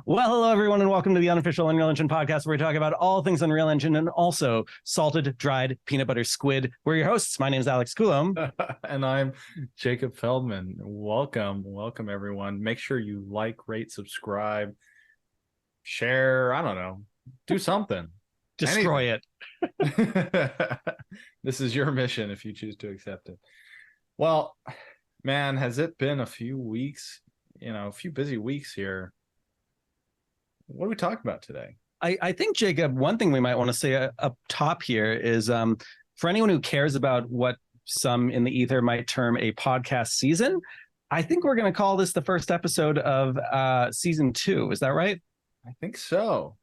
Well, hello, everyone, and welcome to the unofficial Unreal Engine podcast, where we talk about all things Unreal Engine and also salted, dried peanut butter squid. We're your hosts. My name is Alex Coulomb. And I'm Jacob Feldman. Welcome, everyone. Make sure you like, rate, subscribe, share. I don't know. Do something. Destroy it. This is your mission if you choose to accept it. Well, man, has it been a few weeks? A few busy weeks here. What are we talking about today? I think, Jacob, one thing we might want to say up top here is for anyone who cares about what some in the ether might term a podcast season, I think we're going to call this the first episode of season 2. Is that right? I think so.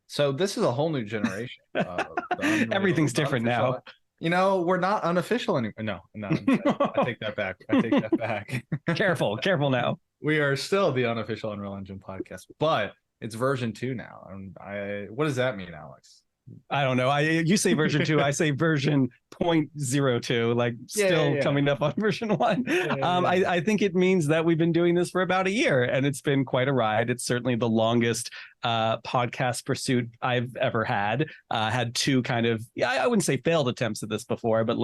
So this is a whole new generation. Everything's different now. We're not unofficial anymore. No, I take that back. Careful now. We are still the unofficial Unreal Engine podcast, but it's version 2 now. What does that mean, Alex? I don't know. You say version 2, I say version 0.02, like still coming up on version 1. I think it means that we've been doing this for about a year, and it's been quite a ride. It's certainly the longest podcast pursuit I've ever had. Had two kind of, I wouldn't say failed attempts at this before, but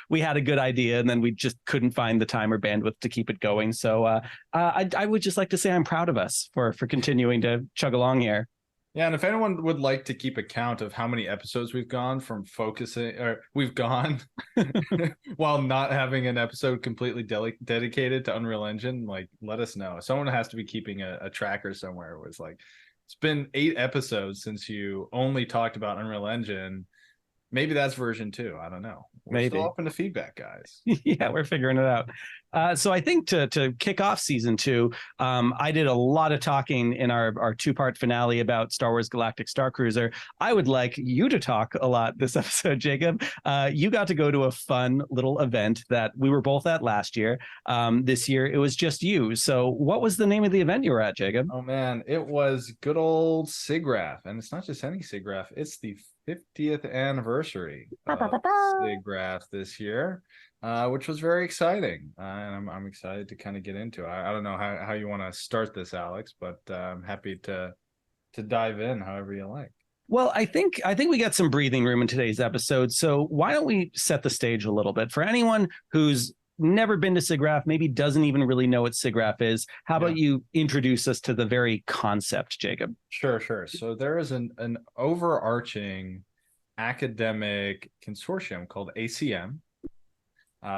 we had a good idea and then we just couldn't find the time or bandwidth to keep it going. So I would just like to say I'm proud of us for continuing to chug along here. Yeah, and if anyone would like to keep account of how many episodes we've gone while not having an episode completely dedicated to Unreal Engine, let us know. Someone has to be keeping a tracker somewhere. It was it's been 8 episodes since you only talked about Unreal Engine. Maybe that's version 2. I don't know. We're still open to feedback, guys. Yeah, we're figuring it out. So I think to kick off season 2, I did a lot of talking in our 2-part finale about Star Wars Galactic Starcruiser. I would like you to talk a lot this episode, Jacob. You got to go to a fun little event that we were both at last year. This year, it was just you. So what was the name of the event you were at, Jacob? Oh, man, it was good old SIGGRAPH. And it's not just any SIGGRAPH. It's the 50th anniversary of SIGGRAPH this year, which was very exciting. And I'm excited to kind of get into it. I don't know how you want to start this, Alex, but I'm happy to dive in however you like. Well, I think we got some breathing room in today's episode. So why don't we set the stage a little bit for anyone who's never been to SIGGRAPH, maybe doesn't even really know what SIGGRAPH is. How about you introduce us to the very concept, Jacob? Sure. So there is an overarching academic consortium called ACM. Do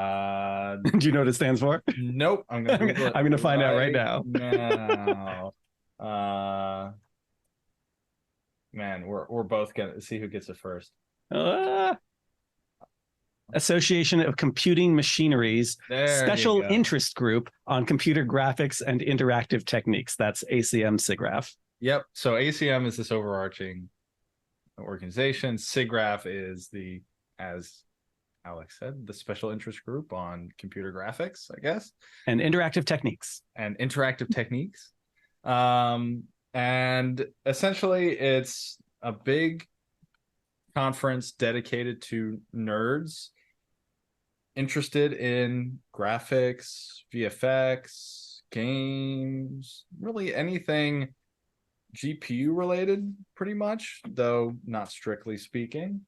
you know what it stands for? Nope. I'm gonna find out right now. Man, we're both gonna see who gets it first. Association of Computing Machineries, Special Interest Group on Computer Graphics and Interactive Techniques. That's ACM SIGGRAPH. Yep. So ACM is this overarching organization. SIGGRAPH is as Alex said, the Special Interest Group on Computer Graphics, I guess. And Interactive Techniques. And essentially, it's a big conference dedicated to nerds interested in graphics, VFX, games, really anything GPU related, pretty much, though not strictly speaking.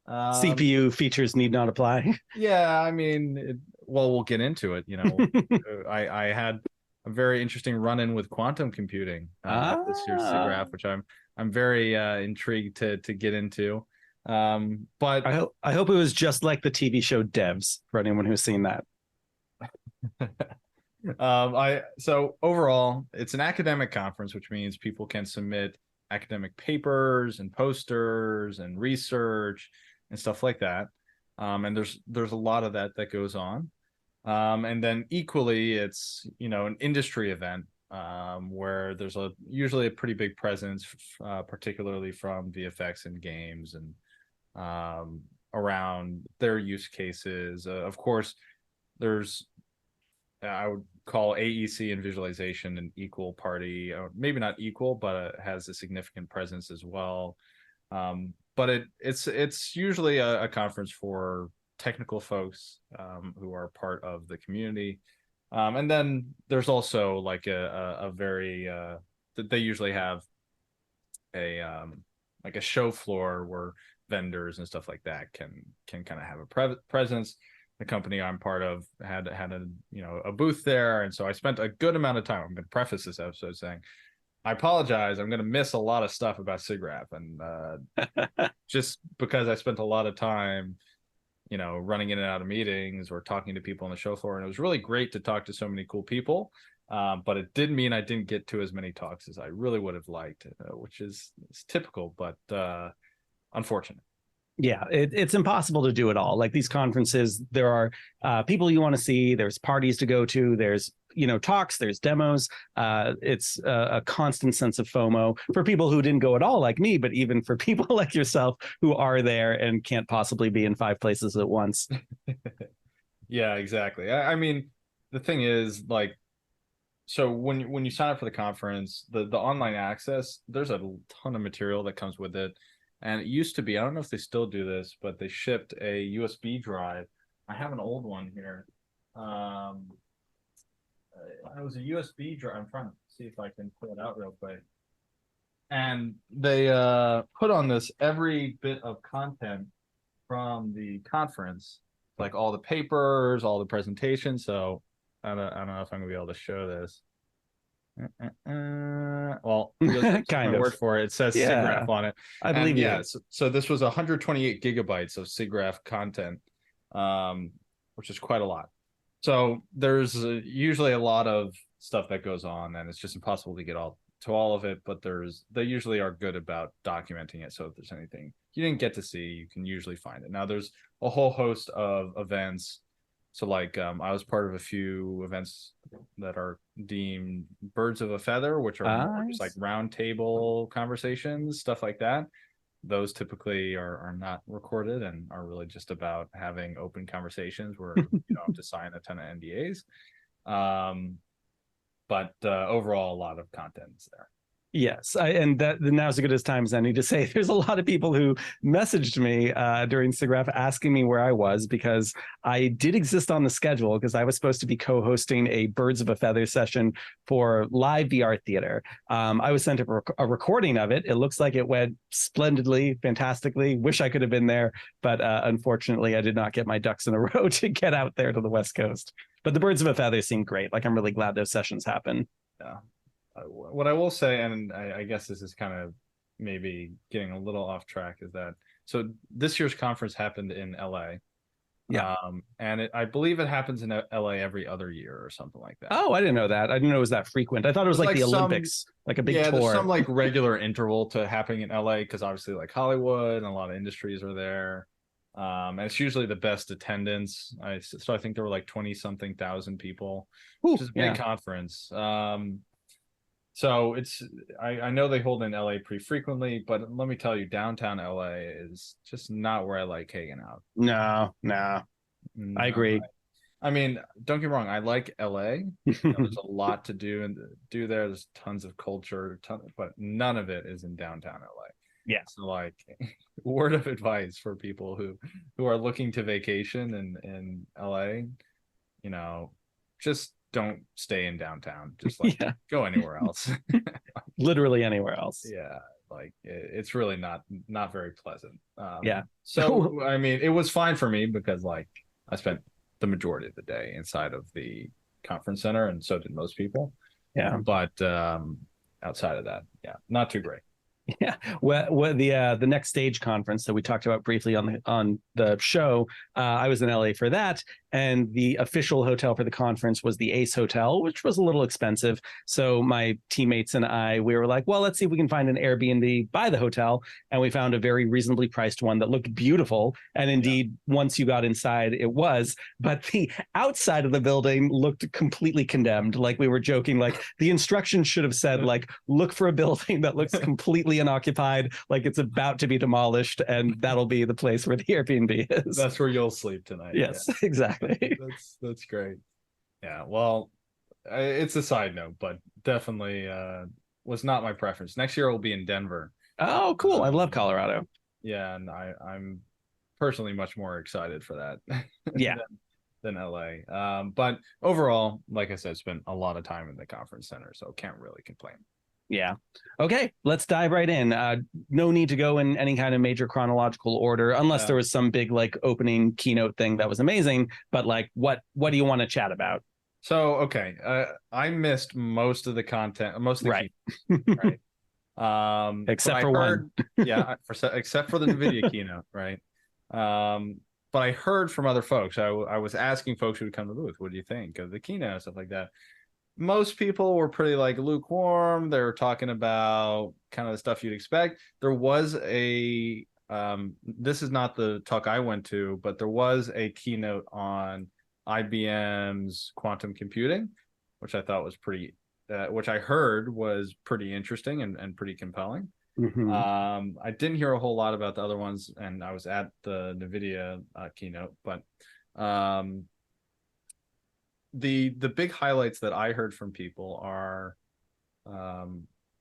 CPU features need not apply. Yeah, I mean, we'll get into it. I had a very interesting run-in with quantum computing this year's SIGGRAPH, which I'm very intrigued to get into. But I hope it was just like the TV show Devs, for anyone who's seen that. So overall, it's an academic conference, which means people can submit academic papers and posters and research and stuff like that. And there's a lot of that goes on. And then equally, it's an industry event where there's usually a pretty big presence, particularly from VFX and games and around their use cases. Of course, there's I would call AEC and visualization an equal party, or maybe not equal, but it has a significant presence as well. But it's usually a conference for technical folks who are part of the community. And then there's also like a very they usually have a like a show floor where vendors and stuff like that can kind of have a presence. The company I'm part of had a a booth there, and so I spent a good amount of time. I'm going to preface this episode saying I apologize. I'm going to miss a lot of stuff about SIGGRAPH, and just because I spent a lot of time, running in and out of meetings or talking to people on the show floor, and it was really great to talk to so many cool people. But it did mean I didn't get to as many talks as I really would have liked, which is typical, but unfortunate. Yeah, it's impossible to do it all. Like these conferences, there are people you want to see, there's parties to go to, there's talks, there's demos. It's a constant sense of FOMO for people who didn't go at all, like me, but even for people like yourself who are there and can't possibly be in 5 places at once. Yeah, exactly. I mean, the thing is, like, so when you sign up for the conference, the online access, there's a ton of material that comes with it. And it used to be, I don't know if they still do this, but they shipped a USB drive. I have an old one here. It was a USB drive. I'm trying to see if I can pull it out real quick. And they put on this every bit of content from the conference, like all the papers, all the presentations. So I don't know if I'm gonna be able to show this. Well, kind of word for it. It says SIGGRAPH on it. I believe you. So this was 128 gigabytes of SIGGRAPH content, which is quite a lot. So there's usually a lot of stuff that goes on, and it's just impossible to get all of it. But they usually are good about documenting it. So if there's anything you didn't get to see, you can usually find it. Now there's a whole host of events. So like I was part of a few events that are deemed birds of a feather, which are more just like round table conversations, stuff like that. Those typically are not recorded and are really just about having open conversations where you don't have to sign a ton of NDAs. But overall, a lot of content is there. Yes, and now's as good as time as any to say there's a lot of people who messaged me during SIGGRAPH asking me where I was, because I did exist on the schedule because I was supposed to be co-hosting a Birds of a Feather session for live VR theater. I was sent a recording of it. It looks like it went splendidly, fantastically. Wish I could have been there, but unfortunately I did not get my ducks in a row to get out there to the West Coast. But the Birds of a Feather seemed great. Like, I'm really glad those sessions happen. Yeah. What I will say, and I guess this is kind of maybe getting a little off track, is that so this year's conference happened in LA. Yeah. And I believe it happens in LA every other year or something like that. Oh, I didn't know that. I didn't know it was that frequent. I thought it was like the Olympics, like a big tour. There's some like regular interval to happening in LA because obviously like Hollywood and a lot of industries are there. And it's usually the best attendance. So I think there were like 20-something thousand people, which is a big conference. So I know they hold in LA pretty frequently, but let me tell you, downtown LA is just not where I like hanging out. No, I agree. I mean, don't get me wrong, I like LA. There's a lot to do there. There's tons of culture, but none of it is in downtown LA. Yeah. So like, word of advice for people who are looking to vacation in LA, just don't stay in downtown. Just like go anywhere else. Literally anywhere else. Yeah, like it's really not very pleasant. Yeah. So I mean, it was fine for me because like I spent the majority of the day inside of the conference center, and so did most people. Yeah. But outside of that, not too great. Yeah, well, the Next Stage conference that we talked about briefly on the show, I was in LA for that, and the official hotel for the conference was the Ace Hotel, which was a little expensive. So my teammates and we were like, well, let's see if we can find an Airbnb by the hotel, and we found a very reasonably priced one that looked beautiful. And indeed, once you got inside, it was. But the outside of the building looked completely condemned. Like, we were joking, like the instructions should have said, like, look for a building that looks completely unoccupied, like it's about to be demolished, and that'll be the place where the Airbnb is. That's where you'll sleep tonight. Yes, exactly. That's great. Yeah, well, it's a side note, but definitely was not my preference. Next year will be in Denver. Oh, cool. I love Colorado. Yeah, and I'm personally much more excited for that. Yeah. than LA. But overall, like I said, spent a lot of time in the conference center, so can't really complain. Yeah. Okay, let's dive right in. No need to go in any kind of major chronological order, unless there was some big like opening keynote thing that was amazing. But like, what do you want to chat about? So, okay, I missed most of the content, most of the Right. keynote, right? But Except I for heard, one. yeah, except for the NVIDIA keynote, right? But I heard from other folks. I was asking folks who would come to the booth, what do you think of the keynote, stuff like that. Most people were pretty like lukewarm. They were talking about kind of the stuff you'd expect. There was a this is not the talk I went to, but there was a keynote on IBM's quantum computing, which I thought was pretty which I heard was pretty interesting and pretty compelling. Mm-hmm. I didn't hear a whole lot about the other ones, and I was at the NVIDIA keynote, but um, the big highlights that I heard from people are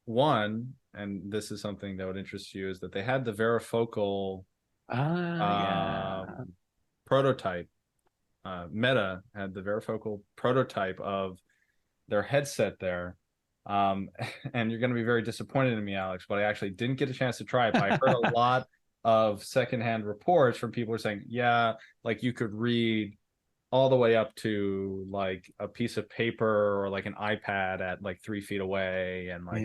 one, and this is something that would interest you, is that they had the varifocal Yeah. prototype. Meta had the varifocal prototype of their headset there. And you're going to be very disappointed in me, Alex, but I actually didn't get a chance to try it. But I heard a lot of secondhand reports from people who are saying, yeah, like you could read all the way up to like a piece of paper or like an iPad at like 3 feet away, and like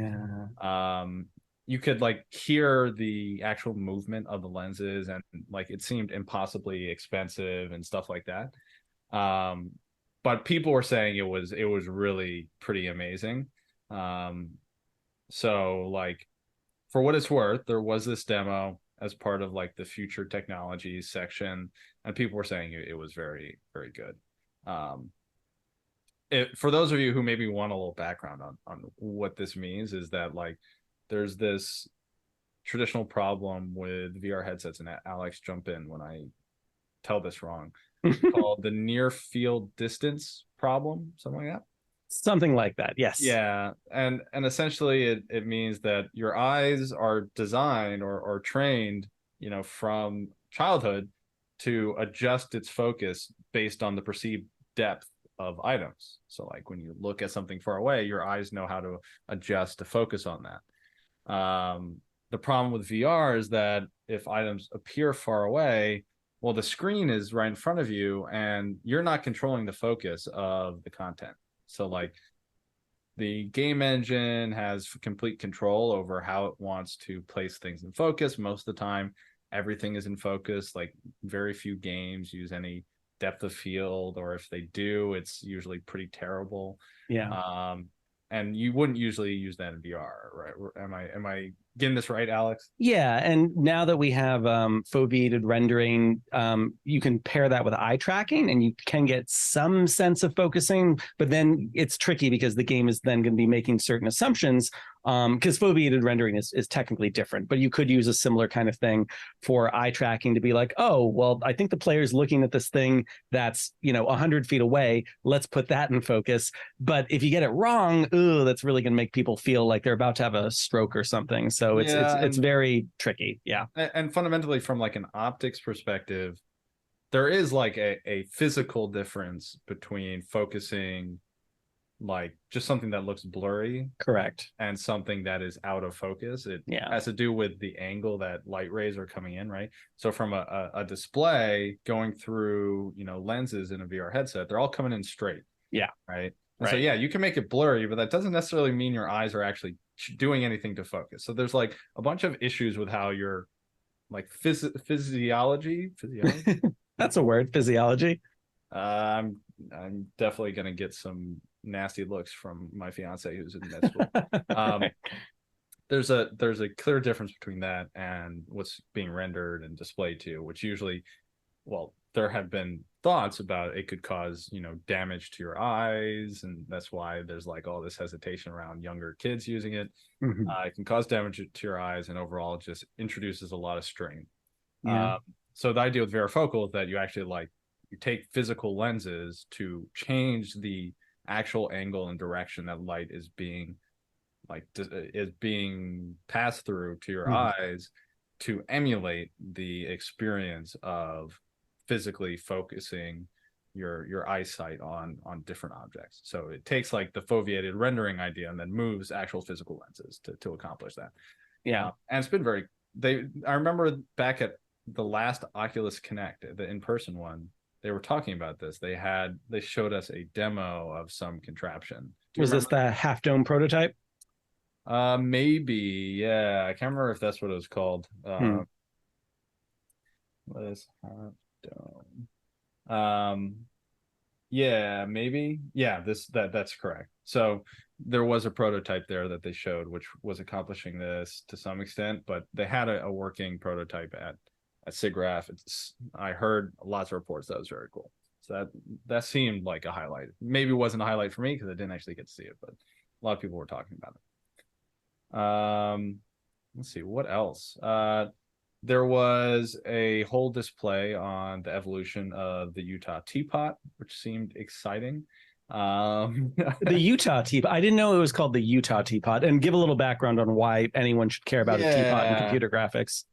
you could like hear the actual movement of the lenses, and like it seemed impossibly expensive and stuff like that. But people were saying it was really pretty amazing. So like for what it's worth, there was this demo as part of like the future technologies section, and people were saying it was very, very good. For those of you who maybe want a little background on what this means, is that like there's this traditional problem with VR headsets, and Alex, jump in when I tell this wrong, called the near field distance problem, something like that. Something like that. Yes. Yeah, and essentially it means that your eyes are designed or trained, from childhood to adjust its focus based on the perceived depth of items. So like when you look at something far away, your eyes know how to adjust to focus on that. The problem with VR is that if items appear far away, well, the screen is right in front of you and you're not controlling the focus of the content. So like the game engine has complete control over how it wants to place things in focus. Most of the time, everything is in focus. Like very few games use any depth of field, or if they do, it's usually pretty terrible. Yeah. And you wouldn't usually use that in VR, right? Am I getting this right, Alex? Yeah, and now that we have foveated rendering, you can pair that with eye tracking, and you can get some sense of focusing. But then it's tricky because the game is then going to be making certain assumptions. Because foveated rendering is technically different, but you could use a similar kind of thing for eye tracking to be like, oh, well, I think the player's looking at this thing that's 100 feet away. Let's put that in focus. But if you get it wrong, that's really going to make people feel like they're about to have a stroke or something. So it's very tricky. Yeah. And fundamentally, from like an optics perspective, there is like a physical difference between focusing like just something that looks blurry, correct, and something that is out of focus. It has to do with the angle that light rays are coming in, right? So from a display going through lenses in a VR headset, they're all coming in straight. Yeah. Right. And so yeah, you can make it blurry, but that doesn't necessarily mean your eyes are actually doing anything to focus. So there's like a bunch of issues with how your like physiology that's a word, physiology. I'm definitely gonna get some nasty looks from my fiance who's in med school. There's a clear difference between that and what's being rendered and displayed to, which usually, well, there have been thoughts about it could cause damage to your eyes, and that's why there's like all this hesitation around younger kids using it. It can cause damage to your eyes, and overall it just introduces a lot of strain. So the idea with varifocal is that you actually you take physical lenses to change the actual angle and direction that light is being passed through to your eyes, to emulate the experience of physically focusing your eyesight on different objects. So it takes like the foveated rendering idea and then moves actual physical lenses to accomplish that. Yeah. And it's been very, I remember back at the last Oculus Connect, the in-person one, they were talking about this. They showed us a demo of some contraption. Was this the half dome prototype? Maybe, yeah. I can't remember if that's what it was called. What is half dome? Yeah, maybe. Yeah, that's correct. So there was a prototype there that they showed, which was accomplishing this to some extent, but they had a working prototype at SIGGRAPH. I heard lots of reports that was very cool. So that seemed like a highlight. Maybe it wasn't a highlight for me because I didn't actually get to see it, but a lot of people were talking about it. Let's see what else. There was a whole display on the evolution of the Utah teapot, which seemed exciting. The Utah teapot. I didn't know it was called the Utah teapot. And give a little background on why anyone should care about a teapot in computer graphics.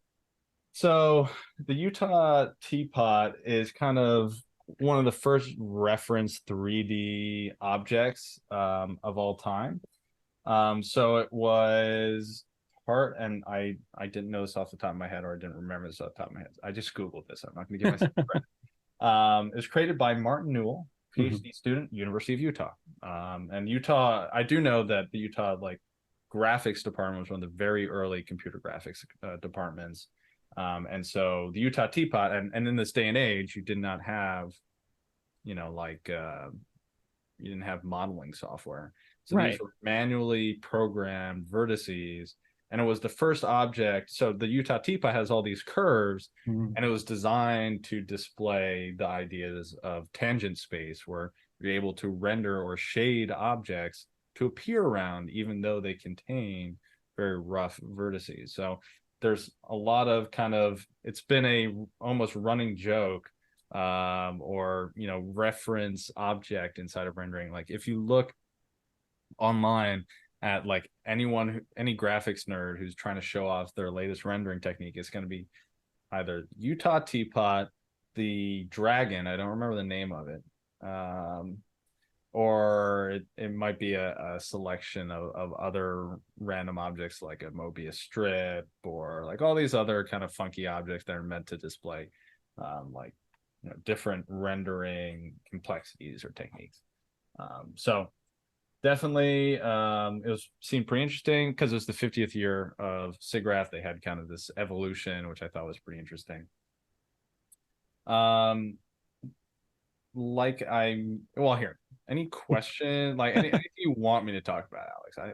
So the Utah teapot is kind of one of the first reference 3D objects of all time. So it was part, and I didn't know this off the top of my head, or I didn't remember this off the top of my head. I just Googled this. I'm not going to give myself credit. It was created by Martin Newell, PhD student, University of Utah. And Utah, I do know that the Utah graphics department was one of the very early computer graphics departments. And so the Utah teapot, and in this day and age, you did not have, you didn't have modeling software. So these were manually programmed vertices, and it was the first object. So the Utah teapot has all these curves, and it was designed to display the ideas of tangent space, where you're able to render or shade objects to appear around, even though they contain very rough vertices. So there's a lot of it's been a almost running joke, or reference object inside of rendering. Like if you look online at any graphics nerd who's trying to show off their latest rendering technique, it's going to be either Utah teapot, the dragon, I don't remember the name of it, or it might be a selection of other random objects like a Mobius strip, or all these other kind of funky objects that are meant to display different rendering complexities or techniques. So definitely it seemed pretty interesting because it was the 50th year of SIGGRAPH. They had kind of this evolution, which I thought was pretty interesting. Here, any question, anything you want me to talk about, Alex? I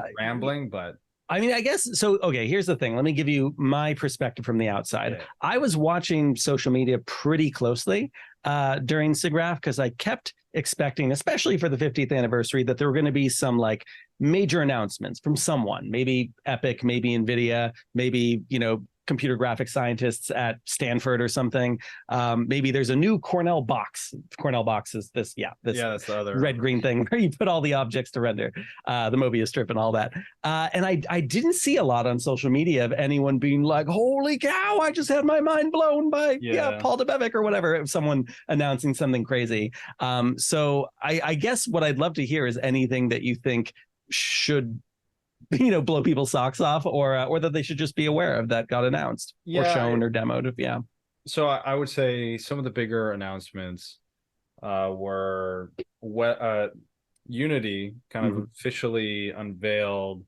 keep rambling, but I mean, I guess so. Okay, here's the thing. Let me give you my perspective from the outside. Yeah. I was watching social media pretty closely during SIGGRAPH because I kept expecting, especially for the 50th anniversary, that there were going to be some major announcements from someone, maybe Epic, maybe NVIDIA, maybe, computer graphics scientists at Stanford or something. Maybe there's a new Cornell box. Cornell box is this that's the other red-green thing where you put all the objects to render, the Mobius strip and all that. And I didn't see a lot on social media of anyone being like, holy cow, I just had my mind blown by Paul Debevec or whatever, someone announcing something crazy. So I guess what I'd love to hear is anything that you think should blow people's socks off, or that they should just be aware of that got announced or shown or demoed. So I would say some of the bigger announcements were Unity kind of officially unveiled,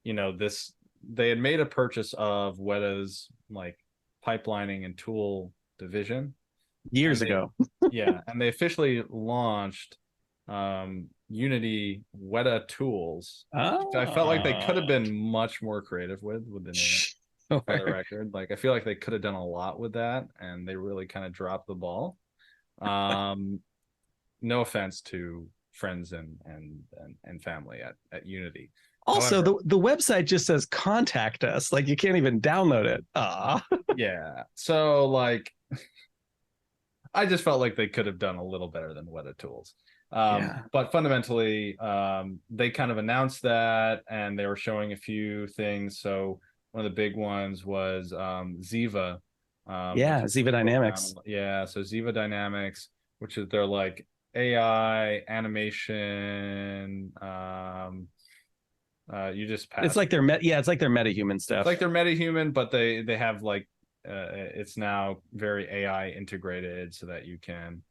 they had made a purchase of Weta's pipelining and tool division years ago. And they officially launched Unity Weta tools. I felt like they could have been much more creative with the name. For the record, I feel like they could have done a lot with that, and they really kind of dropped the ball. No offense to friends and family at Unity. Also, however, the website just says contact us. You can't even download it. Yeah. So I just felt like they could have done a little better than Weta tools. But fundamentally, they kind of announced that, and they were showing a few things. So one of the big ones was Ziva. Ziva Dynamics. So Ziva Dynamics which is their like AI animation. You just pass. It's like their it's like their metahuman stuff. It's like they're metahuman, but they have like it's now very AI integrated so that you can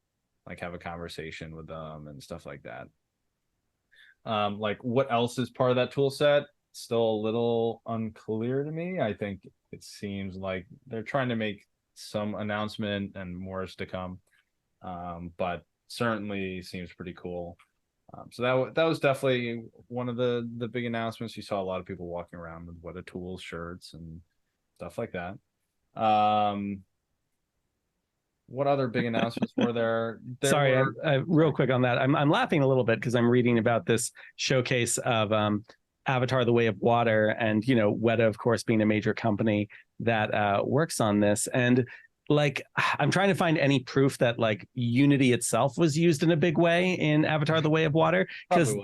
like have a conversation with them and stuff like that. Like what else is part of that tool set? Still a little unclear to me. I think it seems like they're trying to make some announcement and more is to come. But certainly seems pretty cool. So that was definitely one of the big announcements. You saw a lot of people walking around with What a Tools shirts and stuff like that. What other big announcements were there? Sorry, real quick on that. I'm laughing a little bit because I'm reading about this showcase of Avatar: The Way of Water, and Weta, of course, being a major company that works on this. And like, I'm trying to find any proof that like Unity itself was used in a big way in Avatar: The Way of Water, because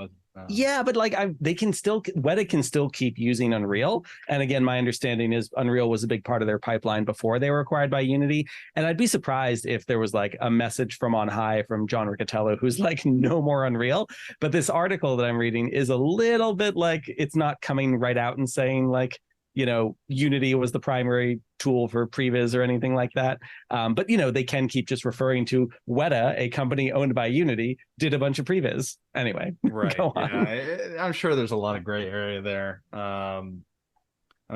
yeah, but like Weta can still keep using Unreal. And again, my understanding is Unreal was a big part of their pipeline before they were acquired by Unity. And I'd be surprised if there was like a message from on high from John Riccitiello, who's like, no more Unreal. But this article that I'm reading is a little bit like, it's not coming right out and saying like, Unity was the primary tool for previs or anything like that. But, they can keep just referring to Weta, a company owned by Unity, did a bunch of previs. Anyway, right. Go on. Yeah, I'm sure there's a lot of gray area there. I'm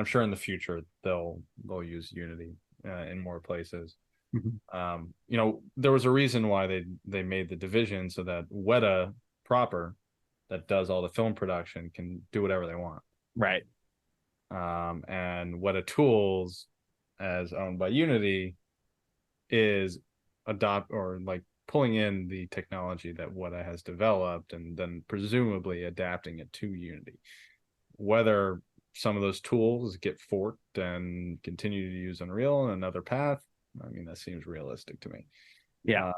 sure in the future they'll use Unity in more places. Mm-hmm. There was a reason why they made the division so that Weta proper, that does all the film production, can do whatever they want. Right. And Weta Tools, as owned by Unity, is pulling in the technology that Weta has developed and then presumably adapting it to Unity. Whether some of those tools get forked and continue to use Unreal in another path, I mean, that seems realistic to me. Yeah.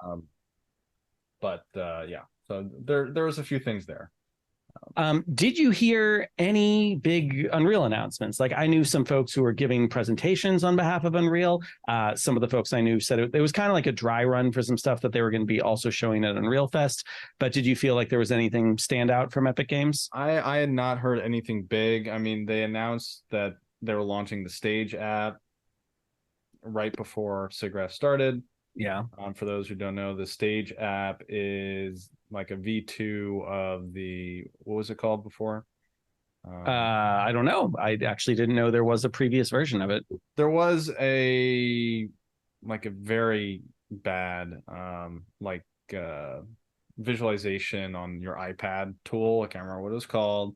Yeah, so there was a few things there. Did you hear any big Unreal announcements? Like, I knew some folks who were giving presentations on behalf of Unreal. Some of the folks I knew said it was kind of like a dry run for some stuff that they were going to be also showing at Unreal Fest. But did you feel like there was anything stand out from Epic Games? I had not heard anything big. I mean, they announced that they were launching the Stage app right before SIGGRAPH started. Yeah. For those who don't know, the Stage app is like a V2 of what was it called before? I don't know. I actually didn't know there was a previous version of it. There was a very bad visualization on your iPad tool. I can't remember what it was called.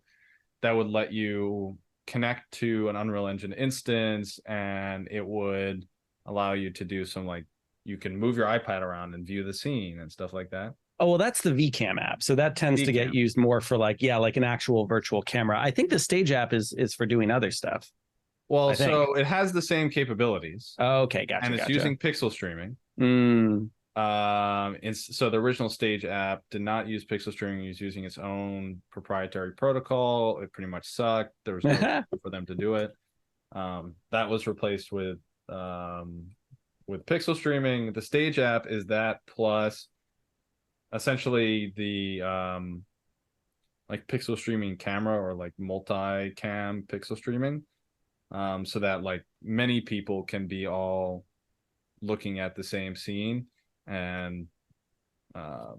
That would let you connect to an Unreal Engine instance, and it would allow you to do some you can move your iPad around and view the scene and stuff like that. Oh, well, that's the VCam app. So that tends to get used more for an actual virtual camera. I think the Stage app is for doing other stuff. Well, so it has the same capabilities. Oh, okay, gotcha. And it's using pixel streaming. So the original Stage app did not use pixel streaming. It was using its own proprietary protocol. It pretty much sucked. There was no way for them to do it. That was replaced with pixel streaming. The Stage app is that plus essentially the pixel streaming camera, or multi-cam pixel streaming, so that many people can be all looking at the same scene and have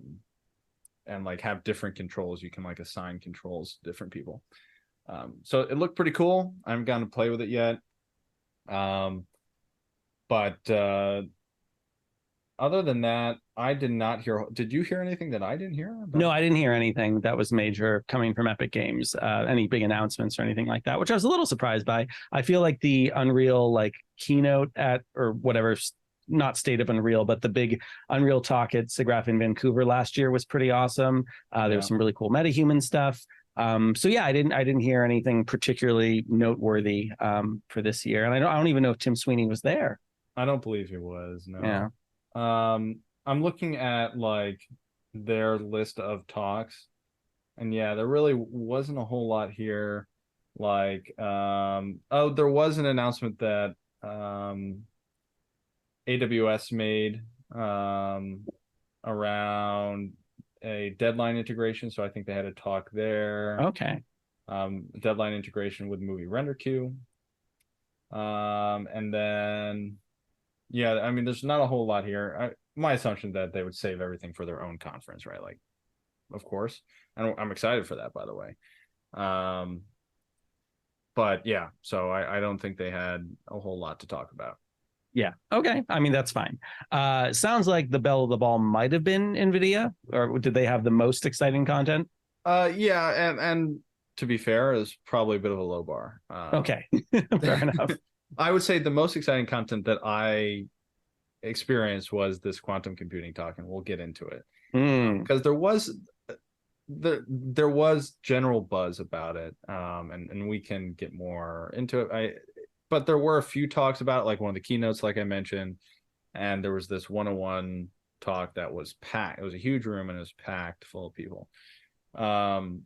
different controls. You can assign controls to different people. So it looked pretty cool. I haven't gotten to play with it yet. But other than that, I did not hear. Did you hear anything that I didn't hear about? No, I didn't hear anything that was major coming from Epic Games, any big announcements or anything like that, which I was a little surprised by. I feel like the Unreal keynote or whatever, not State of Unreal, but the big Unreal talk at SIGGRAPH in Vancouver last year was pretty awesome. There was some really cool metahuman stuff. So yeah, I didn't hear anything particularly noteworthy for this year, and I don't even know if Tim Sweeney was there. I don't believe he was. No. Yeah. I'm looking at their list of talks, and yeah, there really wasn't a whole lot here. There was an announcement that AWS made around a deadline integration. So I think they had a talk there. Okay. Deadline integration with movie render queue. And then, yeah, I mean, there's not a whole lot here. My assumption that they would save everything for their own conference, right? Like, of course. I'm excited for that, by the way. But yeah, so I don't think they had a whole lot to talk about. Yeah. Okay. I mean, that's fine. Sounds like the belle of the ball might have been NVIDIA, or did they have the most exciting content? Yeah, and to be fair, is probably a bit of a low bar. Okay. Fair enough. I would say the most exciting content that I experienced was this quantum computing talk, and we'll get into it. Because there was general buzz about it, and we can get more into it. But there were a few talks about it, like one of the keynotes, like I mentioned, and there was this 101 talk that was packed. It was a huge room and it was packed full of people. And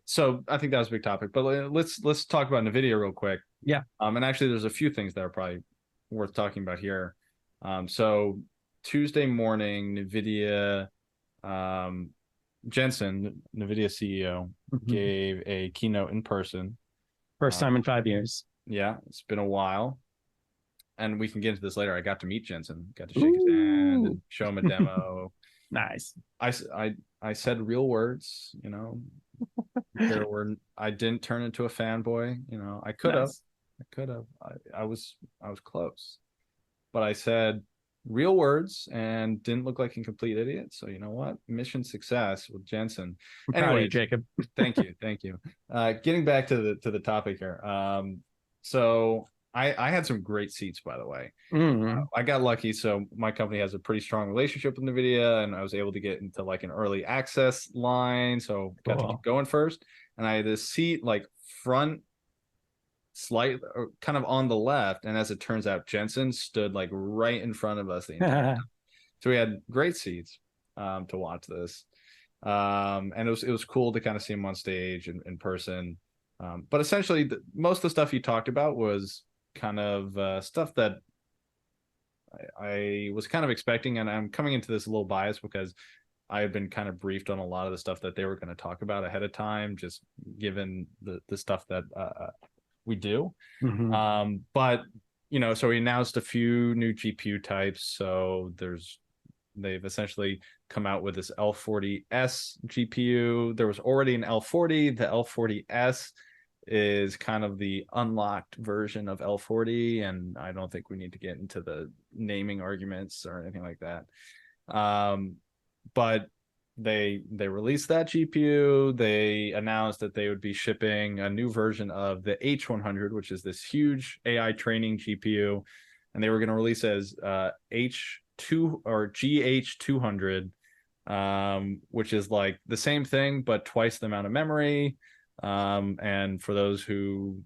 so I think that was a big topic. But let's talk about NVIDIA real quick. Yeah. And actually, there's a few things that are probably worth talking about here. So Tuesday morning, NVIDIA, Jensen, NVIDIA CEO, gave a keynote in person. First time in 5 years. Yeah, it's been a while. And we can get into this later. I got to meet Jensen, got to shake his hand and show him a demo. Nice. I said real words, you know. I didn't turn into a fanboy, you know. I could have. I was close. But I said real words and didn't look like a complete idiot. So you know what? Mission success with Jensen. Anyway, Jacob. Thank you. Getting back to the topic here. So I had some great seats, by the way. I got lucky. So my company has a pretty strong relationship with NVIDIA, and I was able to get into like an early access line. So got to keep going first. And I had this seat like front, slight, kind of on the left. And as it turns out, Jensen stood like right in front of us the entire time. So we had great seats to watch this. And it was cool to kind of see him on stage in person. But essentially, most of the stuff he talked about was kind of stuff that I was kind of expecting, and I'm coming into this a little biased because I had been kind of briefed on a lot of the stuff that they were going to talk about ahead of time, just given the stuff that we do. But you know, so he announced a few new GPU types. So they've essentially come out with this L40S GPU. There was already an L40. The L40S is kind of the unlocked version of L40, and I don't think we need to get into the naming arguments or anything like that. But they released that GPU. They announced that they would be shipping a new version of the H100, which is this huge AI training GPU, and they were going to release it as H2 or GH200, which is like the same thing but twice the amount of memory. And for those who,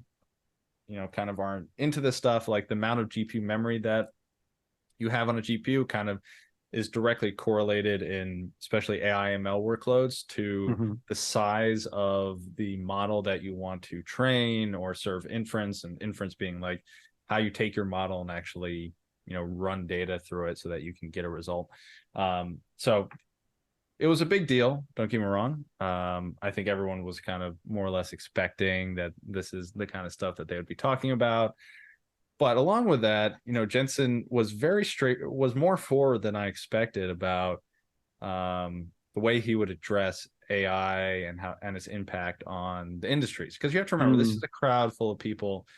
you know, kind of aren't into this stuff, like the amount of GPU memory that you have on a GPU kind of is directly correlated in especially AI ML workloads to the size of the model that you want to train or serve inference, and inference being like how you take your model and actually, you know, run data through it so that you can get a result. So it was a big deal. Don't get me wrong. I think everyone was kind of more or less expecting that this is the kind of stuff that they would be talking about. But along with that, you know, Jensen was was more forward than I expected about the way he would address AI and its impact on the industries. Because you have to remember, this is a crowd full of people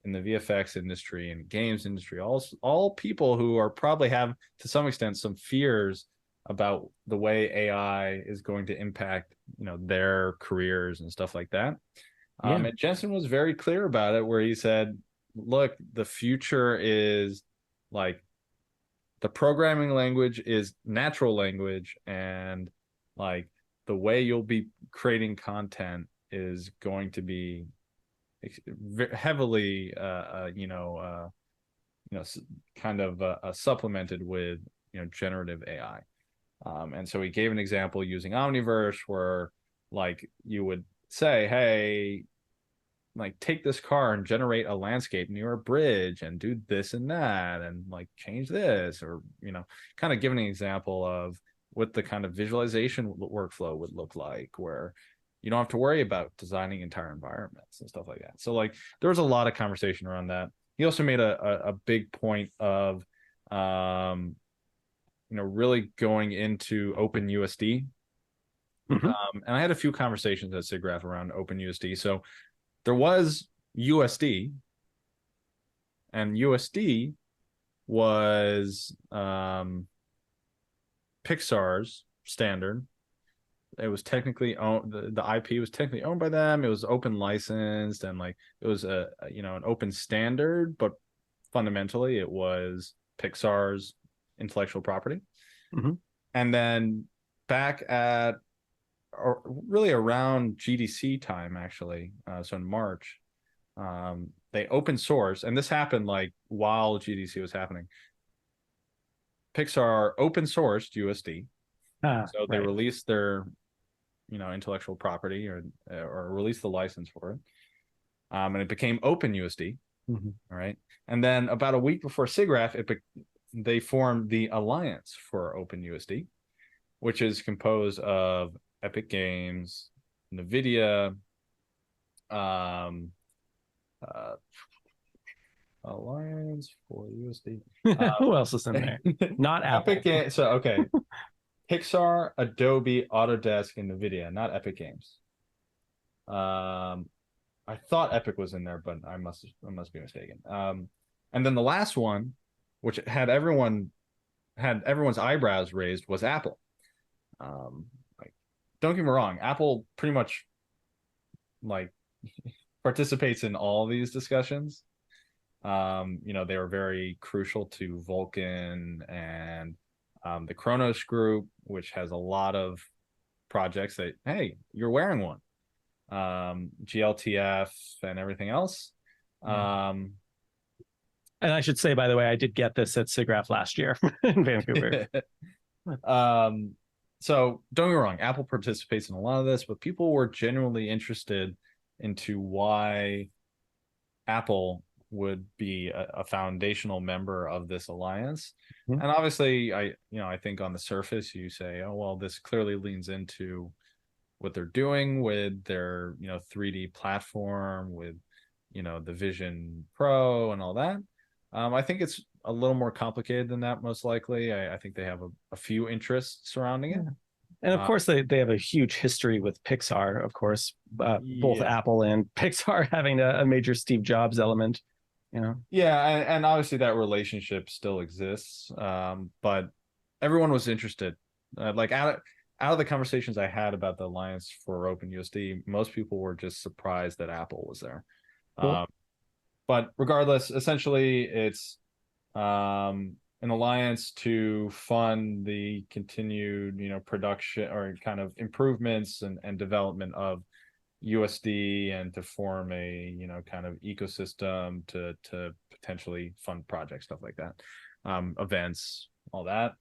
in the VFX industry and games industry, all people who are probably have to some extent some fears about the way AI is going to impact, you know, their careers and stuff like that. And Jensen was very clear about it, where he said, look, the future is like the programming language is natural language, and like the way you'll be creating content is going to be heavily supplemented with, you know, generative AI. And so he gave an example using Omniverse where like you would say, hey, like take this car and generate a landscape near a bridge and do this and that and like change this, or kind of give an example of what the kind of visualization workflow would look like, where you don't have to worry about designing entire environments and stuff like that. So like there was a lot of conversation around that. He also made a big point of really going into OpenUSD. Mm-hmm. And I had a few conversations at SIGGRAPH around OpenUSD. So there was USD, and USD was Pixar's standard. It was technically owned, the IP was technically owned by them. It was open licensed, and like it was an open standard, but fundamentally it was Pixar's intellectual property. Mm-hmm. And then back at or really around GDC time, actually, so in March, they open source, and this happened like while GDC was happening. Pixar open sourced USD, so they released their intellectual property, or released the license for it, and it became OpenUSD. Mm-hmm. All right, and then about a week before SIGGRAPH, they formed the Alliance for OpenUSD, which is composed of Epic Games, NVIDIA, Alliance for USD. Who else is in there? Not Apple. Epic Games. So okay, Pixar, Adobe, Autodesk, and NVIDIA, not Epic Games. I thought Epic was in there, but I must be mistaken. And then the last one, which had everyone's eyebrows raised, was Apple. Like, don't get me wrong, Apple pretty much like participates in all these discussions. They were very crucial to Vulkan and the Kronos group, which has a lot of projects that, hey, you're wearing one. GLTF and everything else. And I should say, by the way, I did get this at SIGGRAPH last year in Vancouver. So don't get me wrong, Apple participates in a lot of this, but people were genuinely interested into why Apple would be a foundational member of this alliance. Mm-hmm. And obviously, I think on the surface you say, oh well, this clearly leans into what they're doing with their 3D platform, with the Vision Pro and all that. I think it's a little more complicated than that, most likely. I think they have a few interests surrounding it. And of course, they have a huge history with Pixar, of course, both Apple and Pixar having a major Steve Jobs element. Yeah, and obviously that relationship still exists, but everyone was interested. Like out of the conversations I had about the Alliance for OpenUSD, most people were just surprised that Apple was there. Cool. But regardless, essentially it's an alliance to fund the continued production or kind of improvements and development of USD, and to form a kind of ecosystem to potentially fund projects, stuff like that, events, all that,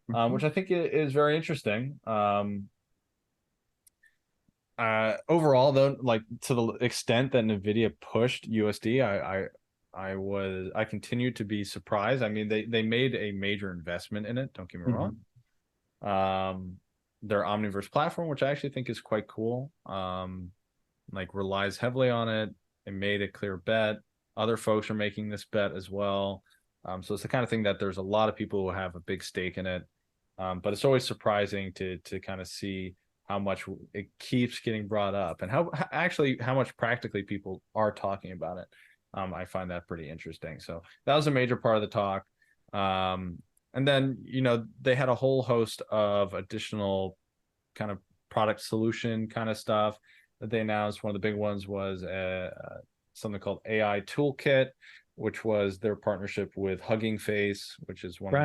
which I think is very interesting. Overall, though, like to the extent that NVIDIA pushed USD, I continue to be surprised. I mean, they made a major investment in it, don't get me wrong. Their Omniverse platform, which I actually think is quite cool, like relies heavily on it. It made a clear bet. Other folks are making this bet as well. So it's the kind of thing that there's a lot of people who have a big stake in it. But it's always surprising to kind of see how much it keeps getting brought up, and how much practically people are talking about it. I find that pretty interesting. So that was a major part of the talk. And then, they had a whole host of additional kind of product solution kind of stuff that they announced. One of the big ones was something called AI Toolkit, which was their partnership with Hugging Face, which is one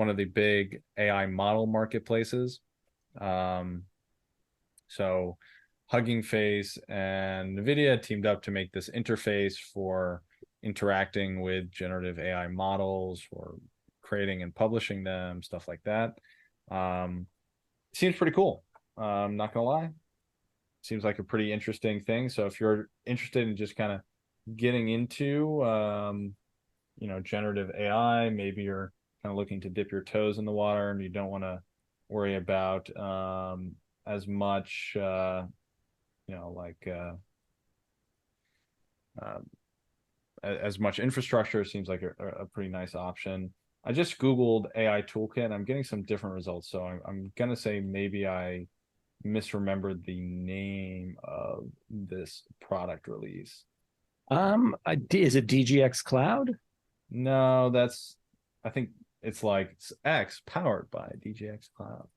of the big AI model marketplaces. So Hugging Face and NVIDIA teamed up to make this interface for interacting with generative AI models, or creating and publishing them, stuff like that. Seems pretty cool. I'm not gonna lie. seems like a pretty interesting thing. So if you're interested in just kind of getting into, generative AI, maybe you're kind of looking to dip your toes in the water and you don't want to worry about as much, like as much infrastructure. It seems like a pretty nice option. I just Googled AI toolkit and I'm getting some different results. So I'm going to say maybe I misremembered the name of this product release. Is it DGX Cloud? No, I think it's like X powered by DGX Cloud.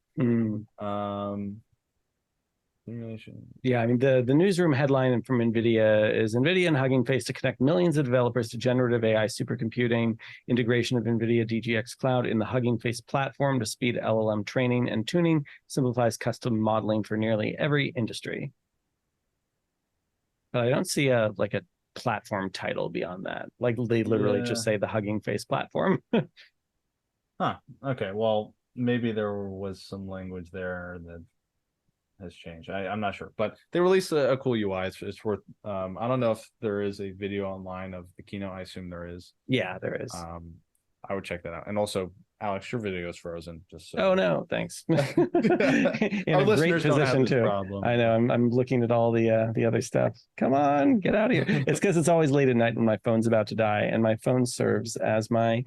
Yeah, I mean the newsroom headline from NVIDIA is NVIDIA and Hugging Face to connect millions of developers to generative AI supercomputing, integration of NVIDIA DGX Cloud in the Hugging Face platform to speed LLM training and tuning, simplifies custom modeling for nearly every industry. But I don't see a platform title beyond that. Like they literally just say the Hugging Face platform. Huh. Okay. Well, maybe there was some language there that has changed. I'm not sure, but they released a cool UI. It's worth. I don't know if there is a video online of the keynote. I assume there is. Yeah, there is. I would check that out. And also, Alex, your video is frozen. Just so. Oh no, thanks. In Our a great position too. Problem. I know. I'm looking at all the other stuff. Come on, get out of here. It's because it's always late at night when my phone's about to die, and my phone serves as my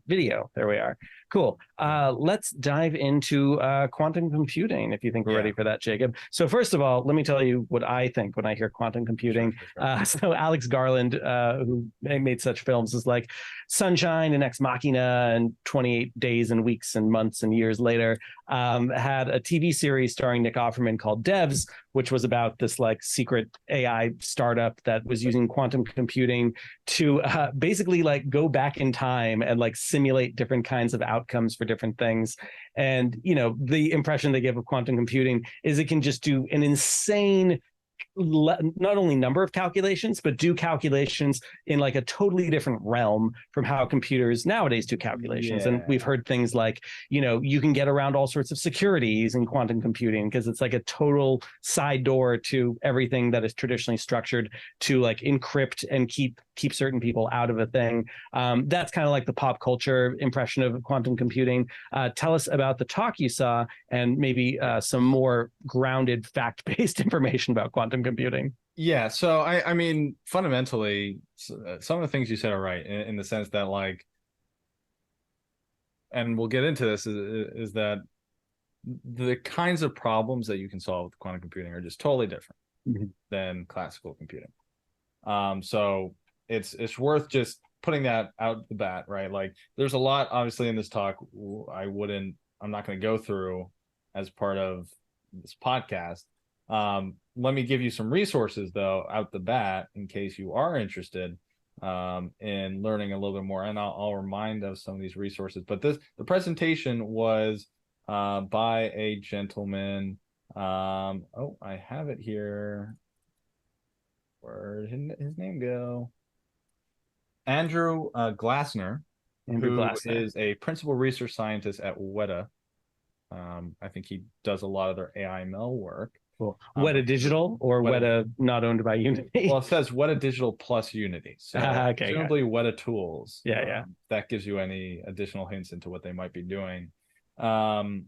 video. There we are. Cool. Let's dive into quantum computing, if you think we're ready for that, Jacob. So first of all, let me tell you what I think when I hear quantum computing. Sure. So Alex Garland, who made such films as like Sunshine and Ex Machina and 28 Days and Weeks and Months and Years Later, had a TV series starring Nick Offerman called Devs, which was about this like secret AI startup that was using quantum computing to basically like go back in time and like simulate different kinds of outcomes for different things. And, the impression they give of quantum computing is it can just do an insane not only number of calculations, but do calculations in like a totally different realm from how computers nowadays do calculations. Yeah. And we've heard things like, you can get around all sorts of securities in quantum computing because it's like a total side door to everything that is traditionally structured to like encrypt and keep certain people out of a thing. That's kind of like the pop culture impression of quantum computing. Tell us about the talk you saw and maybe some more grounded fact-based information about quantum computing. Yeah, so I mean, fundamentally, some of the things you said are right in the sense that like, and we'll get into this, is that the kinds of problems that you can solve with quantum computing are just totally different than classical computing. So it's worth just putting that out the bat, right? Like there's a lot obviously in this talk I'm not going to go through as part of this podcast. Let me give you some resources though out the bat in case you are interested in learning a little bit more, and I'll remind of some of these resources. But the presentation was by a gentleman. I have it here. Where did his name go? Andrew Glassner, who is a principal research scientist at Weta. I think he does a lot of their AI ML work. Cool. Weta Digital or Weta not owned by Unity? Well, it says Weta Digital plus Unity. So okay, presumably Weta Tools. Yeah. That gives you any additional hints into what they might be doing. And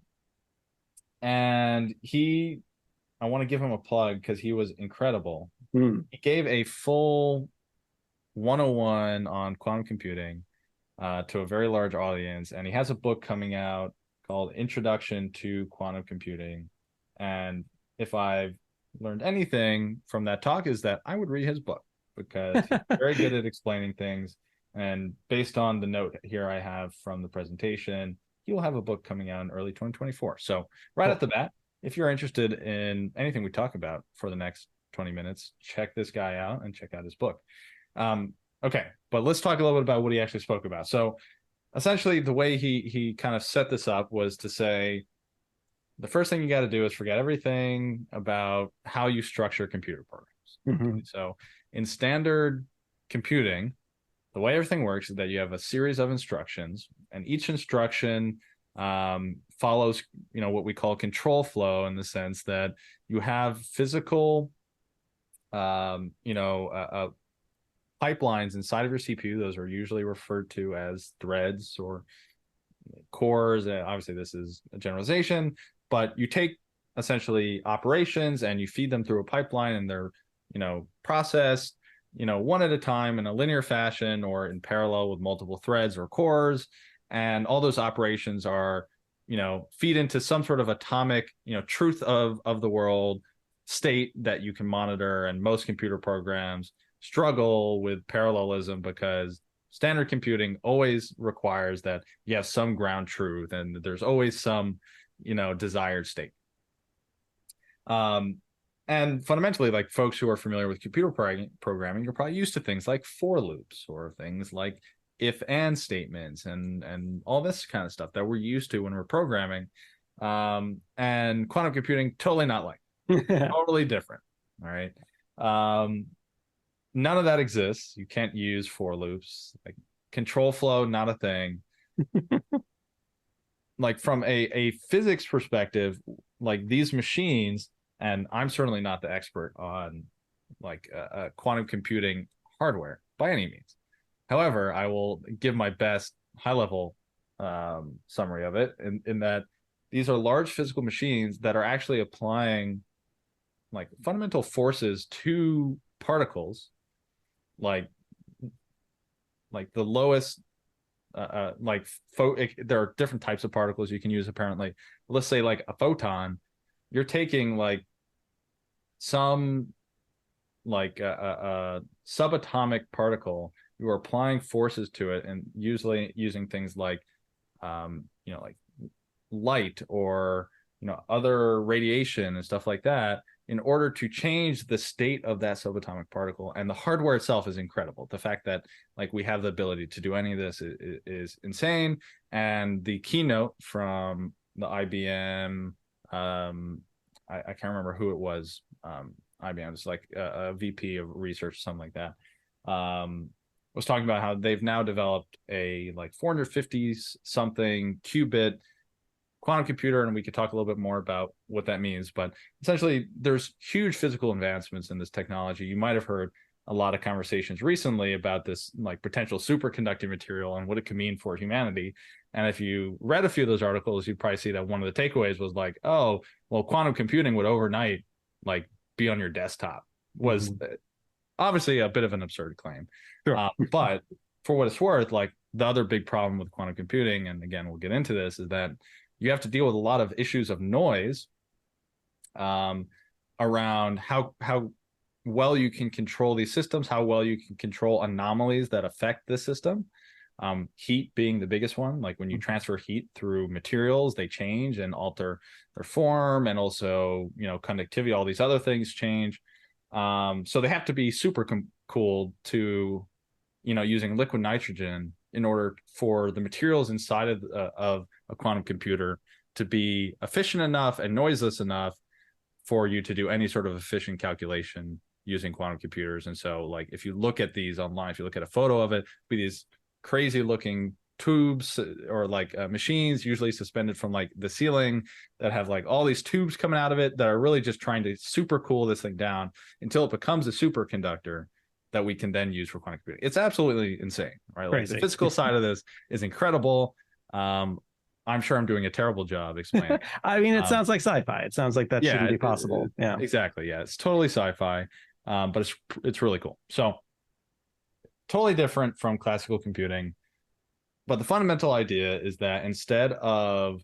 I want to give him a plug because he was incredible. He gave a full 101 on quantum computing to a very large audience, and he has a book coming out called Introduction to Quantum Computing. And if I've learned anything from that talk is that I would read his book because he's very good at explaining things. And based on the note here I have from the presentation, he will have a book coming out in early 2024. So right off the bat, if you're interested in anything we talk about for the next 20 minutes, check this guy out and check out his book. Okay, but let's talk a little bit about what he actually spoke about. So essentially the way he kind of set this up was to say, the first thing you got to do is forget everything about how you structure computer programs. So in standard computing, the way everything works is that you have a series of instructions, and each instruction follows, what we call control flow, in the sense that you have physical, pipelines inside of your CPU. Those are usually referred to as threads or cores. Obviously, this is a generalization, but you take essentially operations and you feed them through a pipeline, and they're, processed, one at a time in a linear fashion or in parallel with multiple threads or cores. And all those operations are, feed into some sort of atomic, truth of the world state that you can monitor. And most computer programs struggle with parallelism, because standard computing always requires that you have some ground truth, and there's always some, desired state. And fundamentally, like, folks who are familiar with computer programming, you're probably used to things like for loops, or things like if and statements, and all this kind of stuff that we're used to when we're programming. And quantum computing, totally not like, totally different. All right. None of that exists. You can't use for loops. Like, control flow, not a thing. Like, from a physics perspective, like, these machines, and I'm certainly not the expert on like quantum computing hardware by any means. However, I will give my best high-level summary of it, in that these are large physical machines that are actually applying like fundamental forces to particles, like the lowest, there are different types of particles you can use, apparently. Let's say like a photon, you're taking like some like a subatomic particle, you are applying forces to it, and usually using things like like light or other radiation and stuff like that, in order to change the state of that subatomic particle. And the hardware itself is incredible. The fact that like we have the ability to do any of this is insane. And the keynote from the IBM, I can't remember who it was. IBM, it's like a VP of research, something like that, was talking about how they've now developed a like 450 something qubit quantum computer, and we could talk a little bit more about what that means. But essentially, there's huge physical advancements in this technology. You might have heard a lot of conversations recently about this like potential superconducting material and what it could mean for humanity. And if you read a few of those articles, you'd probably see that one of the takeaways was like, oh, well, quantum computing would overnight like be on your desktop. Was obviously a bit of an absurd claim. Sure. But for what it's worth, like, the other big problem with quantum computing, and again, we'll get into this, is that you have to deal with a lot of issues of noise around how well you can control these systems, how well you can control anomalies that affect the system. Heat being the biggest one. Like, when you transfer heat through materials, they change and alter their form, and also conductivity, all these other things change. So they have to be super cooled to using liquid nitrogen in order for the materials inside of a quantum computer to be efficient enough and noiseless enough for you to do any sort of efficient calculation using quantum computers. And so, like, if you look at these online, if you look at a photo of it, be these crazy looking tubes or like machines, usually suspended from like the ceiling, that have like all these tubes coming out of it that are really just trying to super cool this thing down until it becomes a superconductor that we can then use for quantum computing. It's absolutely insane, right? Like, the physical side of this is incredible. I'm sure I'm doing a terrible job explaining. I mean, it sounds like sci-fi. It sounds like that shouldn't be possible. Yeah, exactly. Yeah, it's totally sci-fi, but it's really cool. So totally different from classical computing. But the fundamental idea is that instead of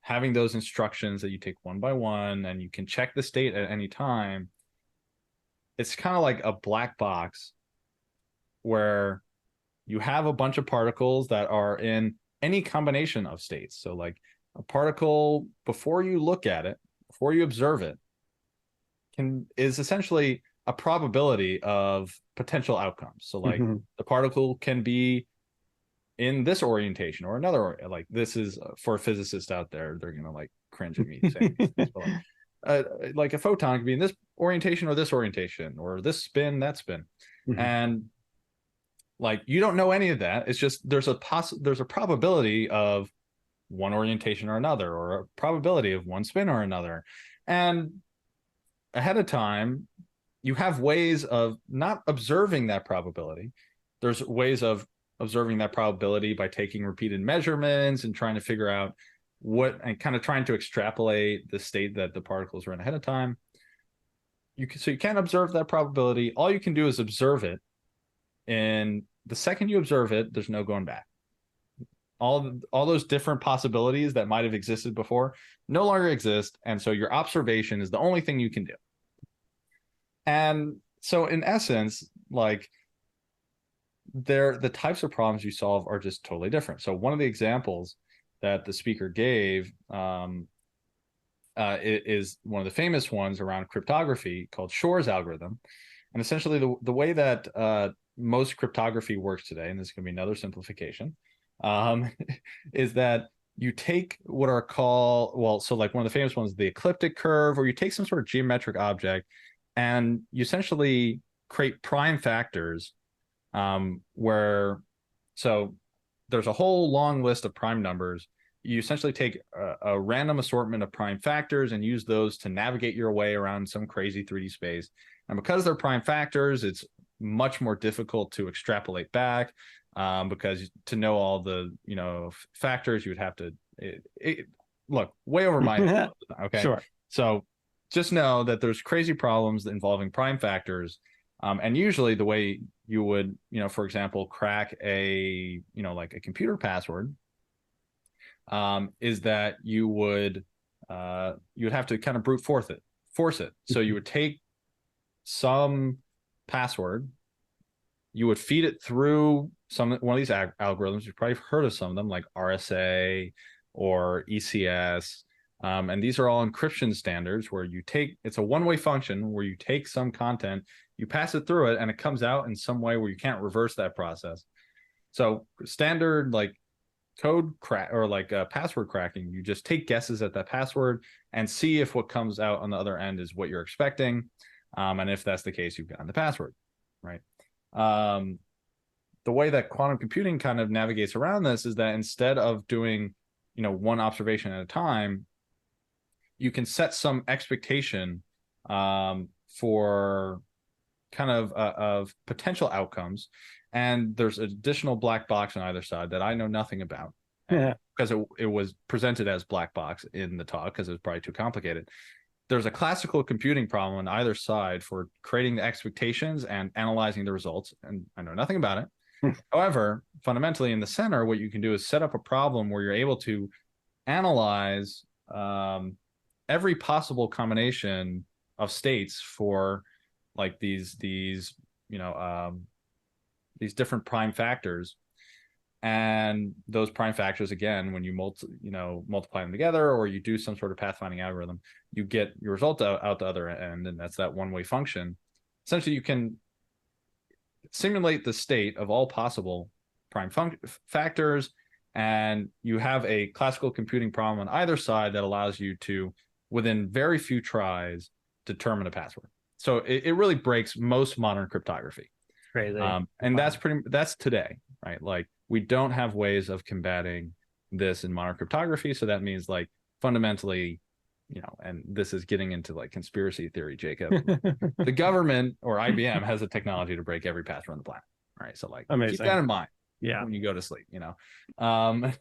having those instructions that you take one by one and you can check the state at any time, it's kind of like a black box where you have a bunch of particles that are in any combination of states. So like a particle, before you look at it, before you observe it, is essentially a probability of potential outcomes. So like the particle can be in this orientation or another, like, this is for physicists out there, they're gonna like cringe at me saying this, but like a photon could be in this orientation or this spin, that spin. And like, you don't know any of that. It's just there's a probability of one orientation or another, or a probability of one spin or another. And ahead of time, you have ways of not observing that probability. There's ways of observing that probability by taking repeated measurements and trying to figure out and kind of trying to extrapolate the state that the particles are in ahead of time. So you can't observe that probability. All you can do is observe it. And the second you observe it, there's no going back. All those different possibilities that might have existed before no longer exist. And so your observation is the only thing you can do. And so in essence, like, the types of problems you solve are just totally different. So one of the examples that the speaker gave is one of the famous ones around cryptography called Shor's algorithm. And essentially the way that most cryptography works today, and this is going to be another simplification, is that you take what are called, so like one of the famous ones, the ecliptic curve, or you take some sort of geometric object and you essentially create prime factors so there's a whole long list of prime numbers. You essentially take a random assortment of prime factors and use those to navigate your way around some crazy 3D space. And because they're prime factors, it's much more difficult to extrapolate back, because to know all the factors, you would have to look way over my head. Okay, sure. So just know that there's crazy problems involving prime factors. And usually the way you would, for example, crack like a computer password, is that you would have to kind of brute force it. So you would take some password, you would feed it through one of these algorithms. You've probably heard of some of them, like RSA or ECS. And these are all encryption standards where it's a one-way function where you take some content, you pass it through it, and it comes out in some way where you can't reverse that process. So standard like code crack or like password cracking, you just take guesses at that password and see if what comes out on the other end is what you're expecting. And if that's the case, you've gotten the password, right? The way that quantum computing kind of navigates around this is that instead of doing, one observation at a time, you can set some expectation for kind of potential outcomes, and there's additional black box on either side that I know nothing about, because it was presented as black box in the talk because it was probably too complicated. There's a classical computing problem on either side for creating the expectations and analyzing the results, and I know nothing about it. However, fundamentally in the center, what you can do is set up a problem where you're able to analyze every possible combination of states for like these different prime factors. And those prime factors, again, when you multiply them together, or you do some sort of pathfinding algorithm, you get your result out the other end, and that's that one-way function. Essentially, you can simulate the state of all possible prime factors, and you have a classical computing problem on either side that allows you to, within very few tries, determine a password. So it really breaks most modern cryptography. Crazy. And that's today, right? Like, we don't have ways of combating this in modern cryptography. So that means, like, fundamentally, and this is getting into like conspiracy theory, Jacob, the government or IBM has a technology to break every password on the planet. All right. So like, amazing. Keep that in mind. Yeah. When you go to sleep, but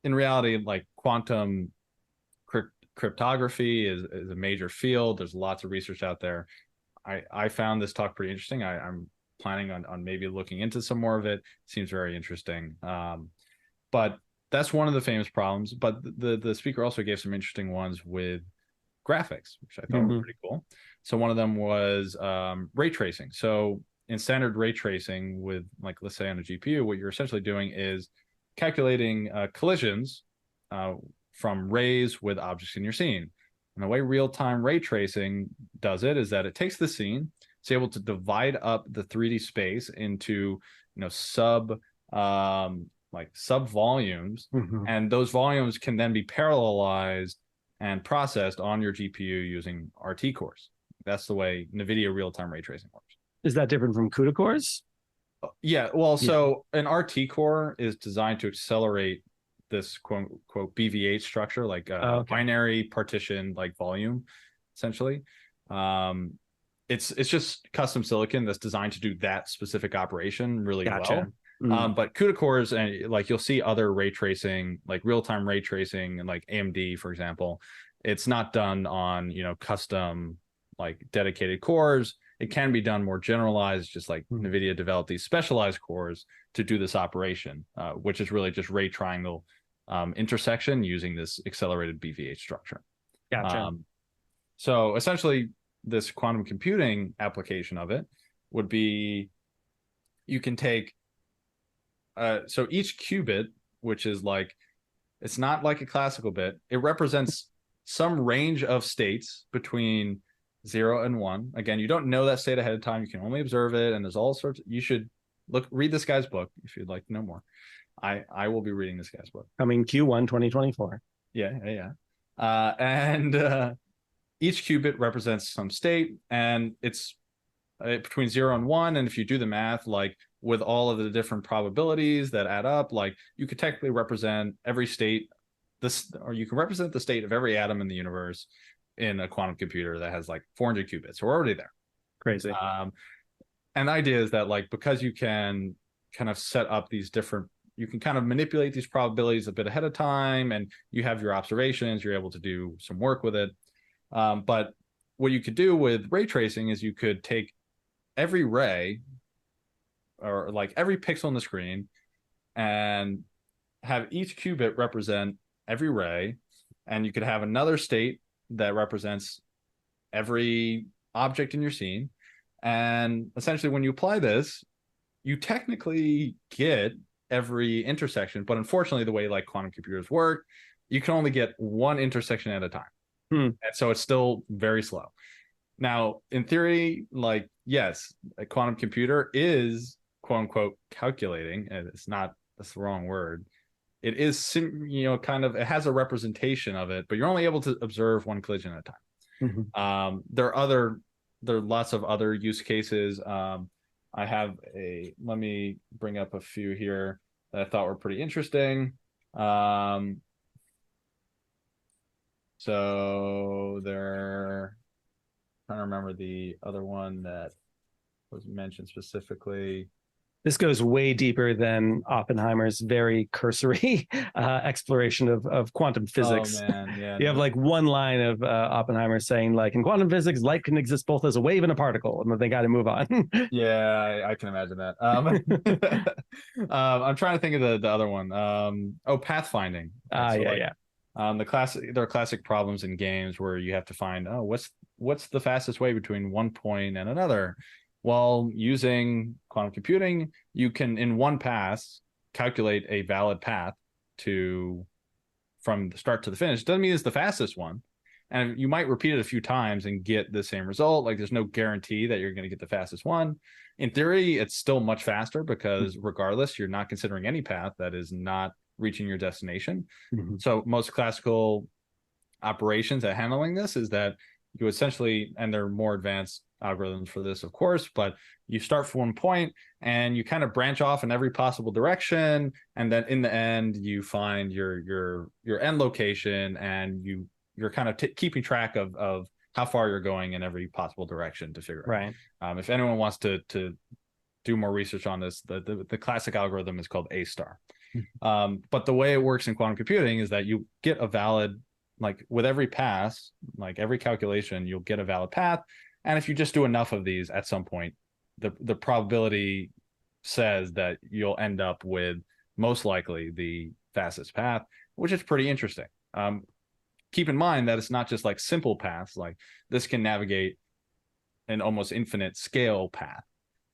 in reality, like, quantum cryptography is a major field. There's lots of research out there. I found this talk pretty interesting. I'm planning on maybe looking into some more of it. Seems very interesting. But that's one of the famous problems. But the speaker also gave some interesting ones with graphics, which I thought were pretty cool. So one of them was ray tracing. So in standard ray tracing with, like, let's say on a GPU, what you're essentially doing is calculating collisions from rays with objects in your scene. And the way real-time ray tracing does it is that it takes the scene, it's able to divide up the 3D space into sub volumes, and those volumes can then be parallelized and processed on your GPU using RT cores. That's the way NVIDIA real-time ray tracing works. Is that different from CUDA cores? Yeah, well, so an RT core is designed to accelerate this quote unquote BVH structure, like binary partition, like volume, essentially. Um, it's just custom silicon that's designed to do that specific operation really well. But CUDA cores, and like you'll see other ray tracing, like real-time ray tracing, and like AMD, for example, it's not done on custom like dedicated cores. It can be done more generalized, just like NVIDIA developed these specialized cores to do this operation, which is really just ray triangle intersection using this accelerated BVH structure. So essentially, this quantum computing application of it would be, you can take, so each qubit, which is like, it's not like a classical bit, it represents some range of states between 0 and 1. Again, you don't know that state ahead of time. You can only observe it, and there's all sorts of, you should read this guy's book if you'd like to know more. I will be reading this guy's book. Coming Q1 2024. Yeah. And each qubit represents some state, and it's between 0 and 1. And if you do the math, like with all of the different probabilities that add up, like you could technically represent every state, or you can represent the state of every atom in the universe in a quantum computer that has like 400 qubits. So we're already there. Crazy. And the idea is that, like, because you can kind of set up these different, you can kind of manipulate these probabilities a bit ahead of time, and you have your observations, you're able to do some work with it. But what you could do with ray tracing is you could take every ray, or like every pixel on the screen, and have each qubit represent every ray, and you could have another state that represents every object in your scene. And essentially, when you apply this, you technically get every intersection, but unfortunately, the way like quantum computers work, you can only get one intersection at a time. And so it's still very slow. Now, in theory, like, yes, a quantum computer is quote unquote calculating, and it's not, that's the wrong word. It is, kind of, it has a representation of it, but you're only able to observe one collision at a time. There are lots of other use cases. Let me bring up a few here that I thought were pretty interesting. So there, I'm trying to remember the other one that was mentioned specifically. This goes way deeper than Oppenheimer's very cursory exploration of quantum physics. Oh, man. Yeah, you have like one line of Oppenheimer saying, like, in quantum physics, light can exist both as a wave and a particle, and then they got to move on. Yeah, I can imagine that. I'm trying to think of the other one. Pathfinding. There are classic problems in games where you have to find, what's the fastest way between one point and another. Well, using quantum computing, you can, in one pass, calculate a valid path from the start to the finish. Doesn't mean it's the fastest one. And you might repeat it a few times and get the same result. Like, there's no guarantee that you're going to get the fastest one. In theory, it's still much faster because regardless, you're not considering any path that is not reaching your destination. So most classical operations at handling this is that you essentially, and there are more advanced algorithms for this, of course, but you start from one point and you kind of branch off in every possible direction, and then in the end you find your end location, and you're kind of keeping track of how far you're going in every possible direction to figure out. If anyone wants to do more research on this, the classic algorithm is called A star. But the way it works in quantum computing is that you get a valid, like with every pass, like every calculation, you'll get a valid path. And if you just do enough of these, at some point, the probability says that you'll end up with most likely the fastest path, which is pretty interesting. Keep in mind that it's not just like simple paths. Like, this can navigate an almost infinite scale path,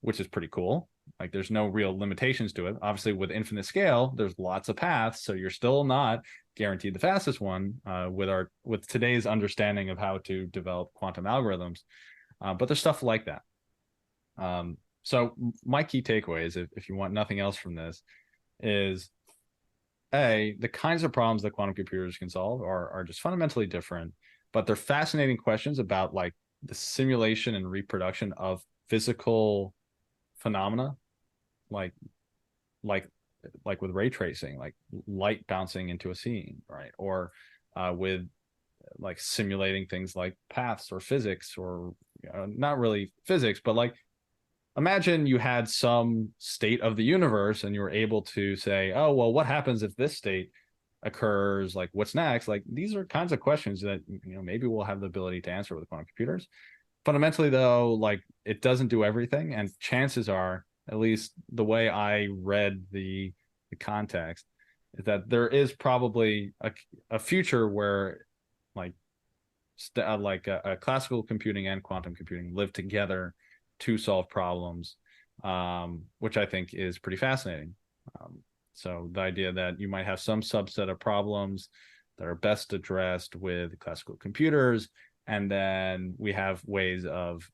which is pretty cool. Like, there's no real limitations to it. Obviously, with infinite scale, there's lots of paths, so you're still not guaranteed the fastest one with today's understanding of how to develop quantum algorithms. But there's stuff like that. So my key takeaways, if you want nothing else from this, is the kinds of problems that quantum computers can solve are just fundamentally different, but they're fascinating questions about like the simulation and reproduction of physical phenomena. like like like with ray tracing, like light bouncing into a scene, right? Or with like simulating things like paths or physics, or not really physics, but like imagine you had some state of the universe and you were able to say, oh, well, what happens if this state occurs? Like, what's next? Like, these are kinds of questions that, maybe we'll have the ability to answer with quantum computers. Fundamentally, though, like, it doesn't do everything. And chances are, at least the way I read the context, is that there is probably a future where like classical computing and quantum computing live together to solve problems, which I think is pretty fascinating. So the idea that you might have some subset of problems that are best addressed with classical computers, and then we have ways of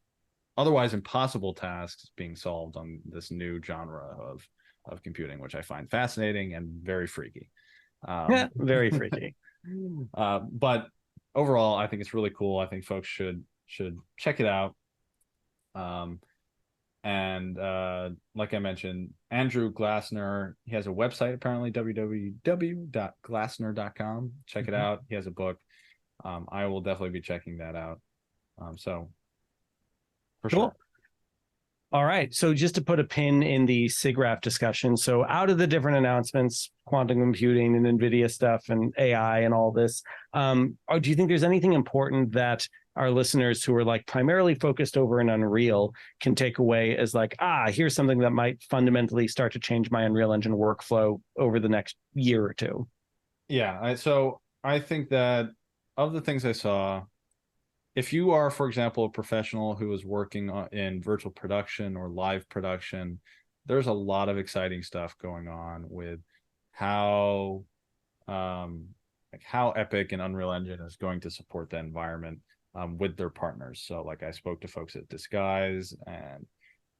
otherwise impossible tasks being solved on this new genre of computing, which I find fascinating and very freaky. Yeah, very freaky. But overall, I think it's really cool. I think folks should check it out. And like I mentioned, Andrew Glassner, he has a website, apparently, www.glassner.com. Check it out. He has a book. I will definitely be checking that out. So for sure. All right. So just to put a pin in the SIGGRAPH discussion, so out of the different announcements, quantum computing and NVIDIA stuff and AI and all this, do you think there's anything important that our listeners who are like primarily focused over in Unreal can take away as like, here's something that might fundamentally start to change my Unreal Engine workflow over the next year or two? Yeah. So I think that of the things I saw, if you are, for example, a professional who is working in virtual production or live production, there's a lot of exciting stuff going on with how Epic and Unreal Engine is going to support the environment with their partners. So like I spoke to folks at Disguise, and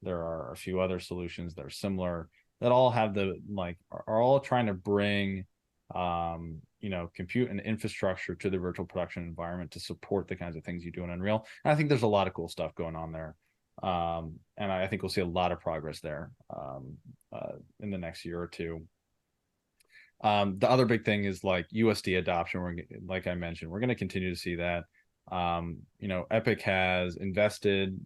there are a few other solutions that are similar that all have are all trying to bring compute and infrastructure to the virtual production environment to support the kinds of things you do in Unreal. And I think there's a lot of cool stuff going on there. And I think we'll see a lot of progress there in the next year or two. The other big thing is like USD adoption. Like I mentioned, we're going to continue to see that. Epic has invested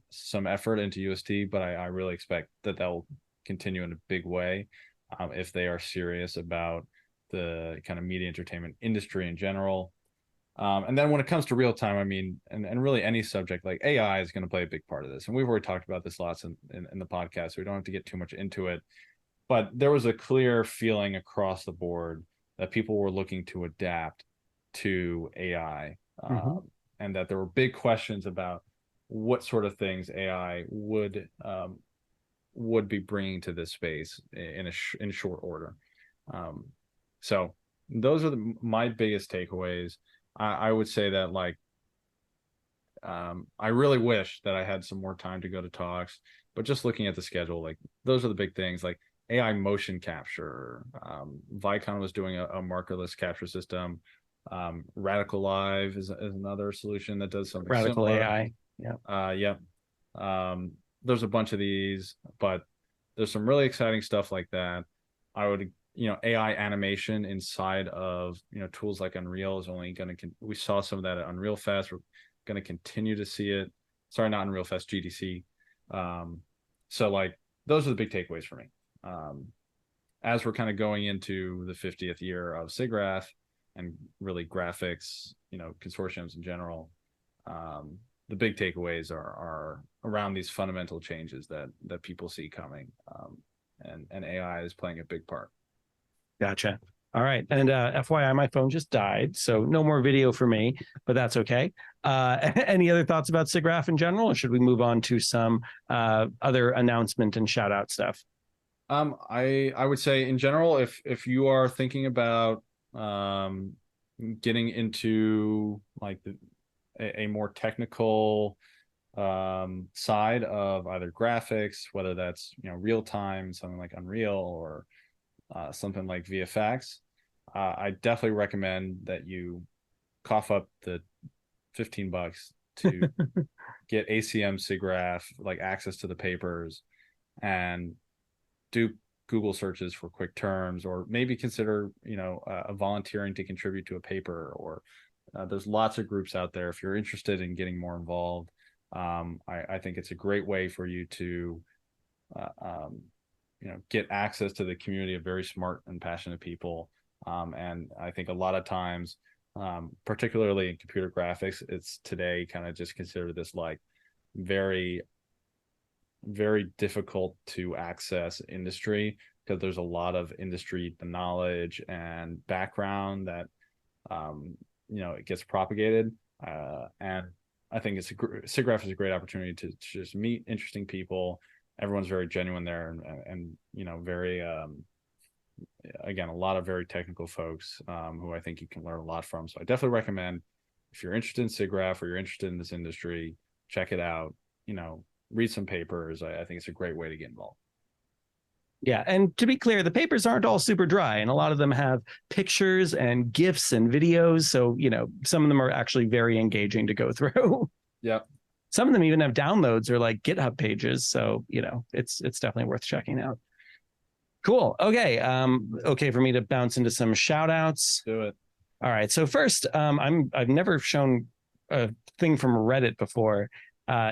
some effort into USD, but I really expect that will continue in a big way if they are serious about the kind of media entertainment industry in general. And then when it comes to real time, I mean, and really any subject, like AI is going to play a big part of this. And we've already talked about this lots in the podcast, so we don't have to get too much into it. But there was a clear feeling across the board that people were looking to adapt to AI, and that there were big questions about what sort of things AI would be bringing to this space in short order. So those are my biggest takeaways. I would say that I really wish that I had some more time to go to talks, but just looking at the schedule, like those are the big things, like AI motion capture. Vicon was doing a markerless capture system. Radical Live is another solution that does something Radical similar. AI. Yeah. There's a bunch of these, but there's some really exciting stuff like that. I would, AI animation inside of, tools like Unreal is only going to, we saw some of that at Unreal Fest. We're going to continue to see it. Sorry, not Unreal Fest, GDC. So like, those are the big takeaways for me. As we're kind of going into the 50th year of SIGGRAPH and really graphics, consortiums in general, the big takeaways are around these fundamental changes that people see coming, and AI is playing a big part. Gotcha. All right. And FYI, my phone just died, so no more video for me, but that's okay. Any other thoughts about SIGGRAPH in general, or should we move on to some other announcement and shout out stuff? I would say in general, if you are thinking about getting into like a more technical side of either graphics, whether that's real time, something like Unreal, or something like VFX, I definitely recommend that you cough up the $15 to get ACM SIGGRAPH, like access to the papers, and do Google searches for quick terms, or maybe consider, volunteering to contribute to a paper, or there's lots of groups out there. If you're interested in getting more involved, I think it's a great way for you to, get access to the community of very smart and passionate people. And I think a lot of times, particularly in computer graphics, it's today kind of just considered this like very, very difficult to access industry, because there's a lot of industry knowledge and background that it gets propagated, and I think SIGGRAPH is a great opportunity to just meet interesting people. Everyone's very genuine there, and very again, a lot of very technical folks who I think you can learn a lot from. So I definitely recommend, if you're interested in SIGGRAPH or you're interested in this industry, check it out. Read some papers. I think it's a great way to get involved. Yeah. And to be clear, the papers aren't all super dry, and a lot of them have pictures and GIFs and videos. So, some of them are actually very engaging to go through. Yeah. Some of them even have downloads or like GitHub pages. So, it's definitely worth checking out. Cool. Okay. Okay for me to bounce into some shout outs. Do it. All right. So first, I've never shown a thing from Reddit before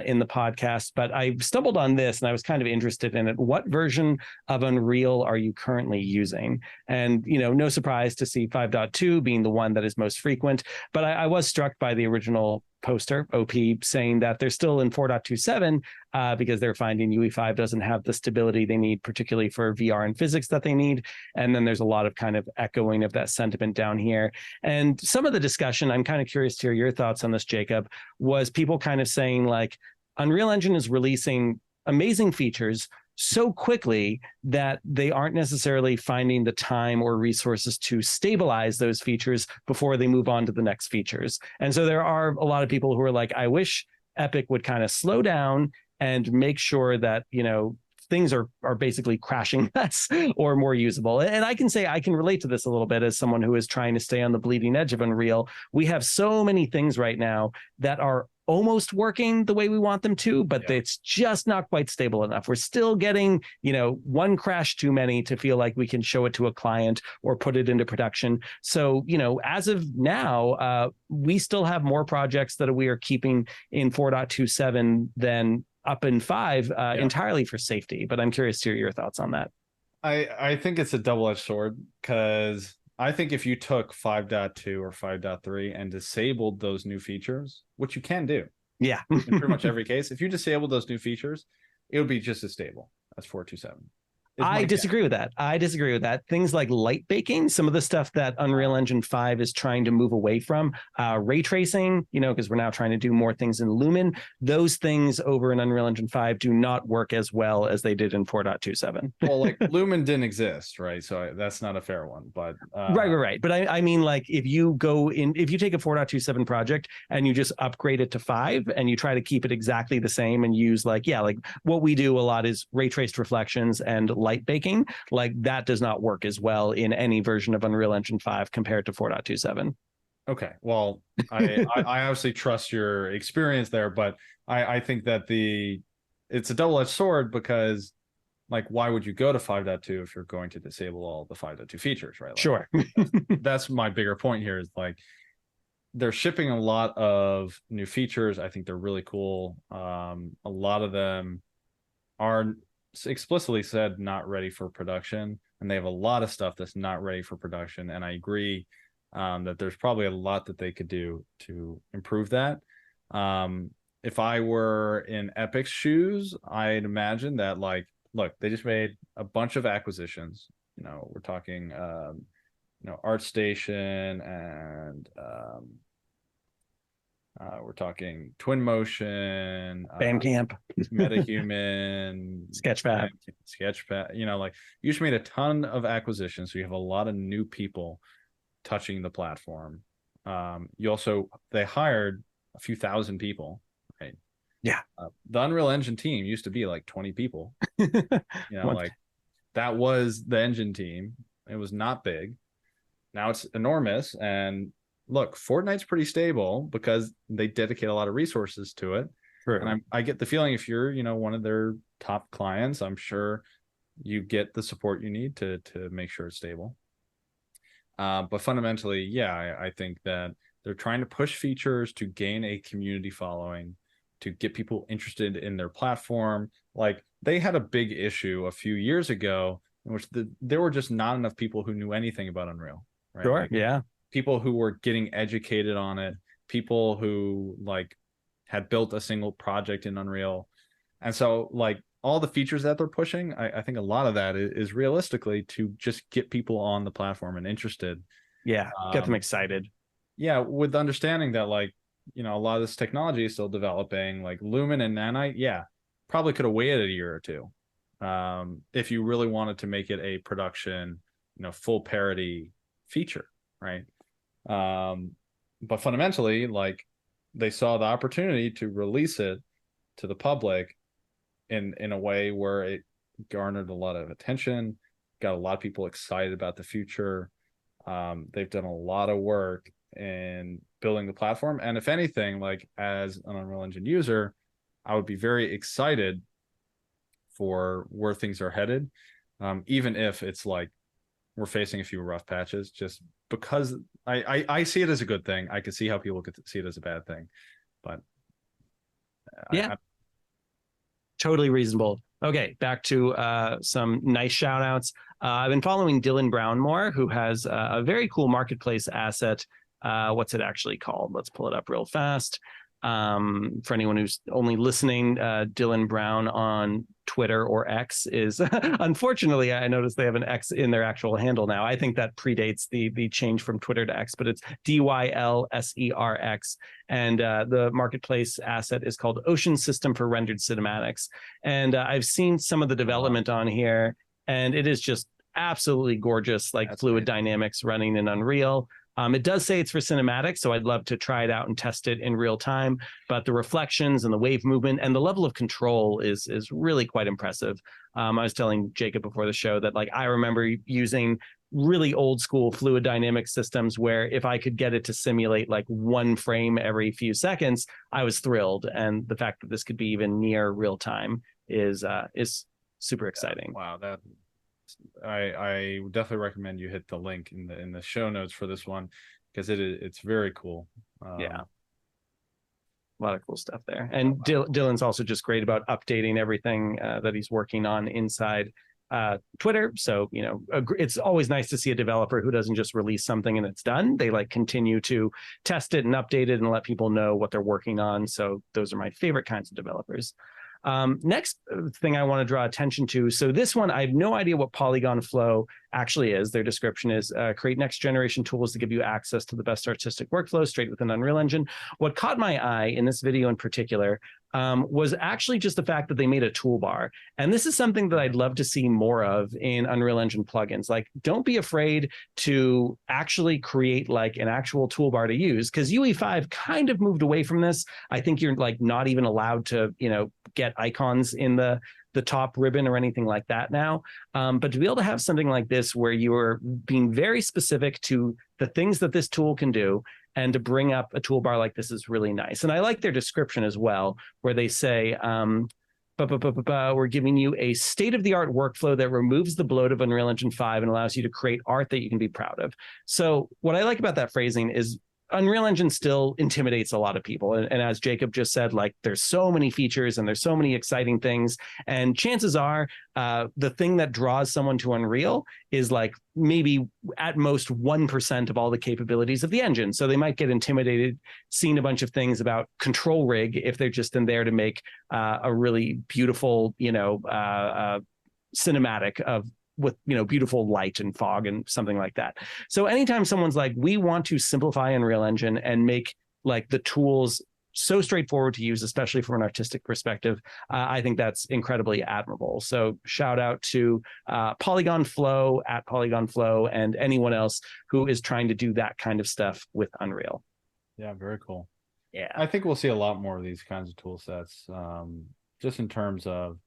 in the podcast, but I stumbled on this and I was kind of interested in it. What version of Unreal are you currently using? And, no surprise to see 5.2 being the one that is most frequent, but I was struck by the original poster, OP, saying that they're still in 4.27 because they're finding UE5 doesn't have the stability they need, particularly for VR and physics that they need. And then there's a lot of kind of echoing of that sentiment down here. And some of the discussion, I'm kind of curious to hear your thoughts on this, Jacob, was people kind of saying like, Unreal Engine is releasing amazing features so quickly that they aren't necessarily finding the time or resources to stabilize those features before they move on to the next features. And so there are a lot of people who are like, I wish Epic would kind of slow down and make sure that, things are basically crashing less or more usable. And I can say I can relate to this a little bit as someone who is trying to stay on the bleeding edge of Unreal. We have so many things right now that are almost working the way we want them to, but it's just not quite stable enough. We're still getting, one crash too many to feel like we can show it to a client or put it into production. So, as of now, we still have more projects that we are keeping in 4.27 than up in 5 entirely for safety. But I'm curious to hear your thoughts on that. I think it's a double-edged sword, because I think if you took 5.2 or 5.3 and disabled those new features, which you can do, in pretty much every case, if you disabled those new features, it would be just as stable as 4.27. I disagree with that. Things like light baking, some of the stuff that Unreal Engine 5 is trying to move away from, ray tracing, because we're now trying to do more things in Lumen. Those things over in Unreal Engine 5 do not work as well as they did in 4.27. Well, like Lumen didn't exist, right? So that's not a fair one, but right. But I mean, like if you take a 4.27 project and you just upgrade it to 5 and you try to keep it exactly the same and use like what we do a lot is ray traced reflections and light baking, like that does not work as well in any version of Unreal Engine 5 compared to 4.27. Okay, well, I obviously trust your experience there, but I think that it's a double-edged sword, because like, why would you go to 5.2 if you're going to disable all the 5.2 features, right? Like, sure. That's my bigger point here, is like they're shipping a lot of new features. I think they're really cool. A lot of them are explicitly said not ready for production, and they have a lot of stuff that's not ready for production. And I agree that there's probably a lot that they could do to improve that. If I were in Epic's shoes, I'd imagine that, like, look, they just made a bunch of acquisitions. We're talking ArtStation, and we're talking Twinmotion, Bandcamp, MetaHuman, Sketchpad. Like, you just made a ton of acquisitions, so you have a lot of new people touching the platform. They hired a few thousand people, right? Yeah. The Unreal Engine team used to be like 20 people. Like that was the engine team. It was not big. Now it's enormous, and look, Fortnite's pretty stable because they dedicate a lot of resources to it. True. And I get the feeling, if you're, one of their top clients, I'm sure you get the support you need to make sure it's stable. But fundamentally, yeah, I think that they're trying to push features to gain a community following, to get people interested in their platform. Like they had a big issue a few years ago in which there were just not enough people who knew anything about Unreal, right? Sure. Like, yeah. people who were getting educated on it, people who like had built a single project in Unreal. And so like all the features that they're pushing, I think a lot of that is realistically to just get people on the platform and interested. Yeah. Get them excited. Yeah, with the understanding that like, you know, a lot of this technology is still developing, like Lumen and Nanite, yeah, probably could have waited a year or two. If you really wanted to make it a production, you know, full parity feature, right? But fundamentally, like they saw the opportunity to release it to the public in a way where it garnered a lot of attention, got a lot of people excited about the future. They've done a lot of work in building the platform, and if anything, like as an Unreal Engine user, I would be very excited for where things are headed, even if it's like we're facing a few rough patches, just because I see it as a good thing. I could see how people could see it as a bad thing, but yeah, totally reasonable. Okay, back to some nice shout outs. I've been following Dylan Brown more, who has a very cool marketplace asset. What's it actually called? Let's pull it up real fast. For anyone who's only listening, Dylan Brown on Twitter or X is unfortunately, I noticed they have an X in their actual handle now. I think that predates the change from Twitter to X, but it's DYLSERX. And the marketplace asset is called Ocean System for Rendered Cinematics. And I've seen some of the development on here, and it is just absolutely gorgeous, like That's fluid great. Dynamics running in Unreal. It does say it's for cinematics, so I'd love to try it out and test it in real time. But the reflections and the wave movement and the level of control is really quite impressive. I was telling Jacob before the show that like I remember using really old school fluid dynamic systems where if I could get it to simulate like one frame every few seconds, I was thrilled. And the fact that this could be even near real time is super exciting. Wow, that I would definitely recommend you hit the link in the show notes for this one because it's very cool. Yeah, a lot of cool stuff there. And Dylan's also just great about updating everything that he's working on inside Twitter. So, you know, it's always nice to see a developer who doesn't just release something and it's done. They like continue to test it and update it and let people know what they're working on. So those are my favorite kinds of developers. Next thing I want to draw attention to. So this one, I have no idea what Polygon Flow actually is. Their description is create next generation tools to give you access to the best artistic workflow straight within Unreal Engine. What caught my eye in this video in particular was actually just the fact that they made a toolbar. And this is something that I'd love to see more of in Unreal Engine plugins. Like, don't be afraid to actually create like an actual toolbar to use, because UE5 kind of moved away from this. I think you're like not even allowed to, you know, get icons in the top ribbon or anything like that now. But to be able to have something like this where you are being very specific to the things that this tool can do, and to bring up a toolbar like this is really nice. And I like their description as well, where they say, we're giving you a state-of-the-art workflow that removes the bloat of Unreal Engine 5 and allows you to create art that you can be proud of. So what I like about that phrasing is Unreal Engine still intimidates a lot of people. And as Jacob just said, like there's so many features and there's so many exciting things. And chances are the thing that draws someone to Unreal is like maybe at most 1% of all the capabilities of the engine. So they might get intimidated seeing a bunch of things about control rig if they're just in there to make a really beautiful, you know, cinematic of with, you know, beautiful light and fog and something like that. So anytime someone's like, we want to simplify Unreal Engine and make like the tools so straightforward to use, especially from an artistic perspective, I think that's incredibly admirable. So shout out to Polygon Flow at Polygon Flow and anyone else who is trying to do that kind of stuff with Unreal. Yeah, very cool. Yeah, I think we'll see a lot more of these kinds of tool sets, just in terms of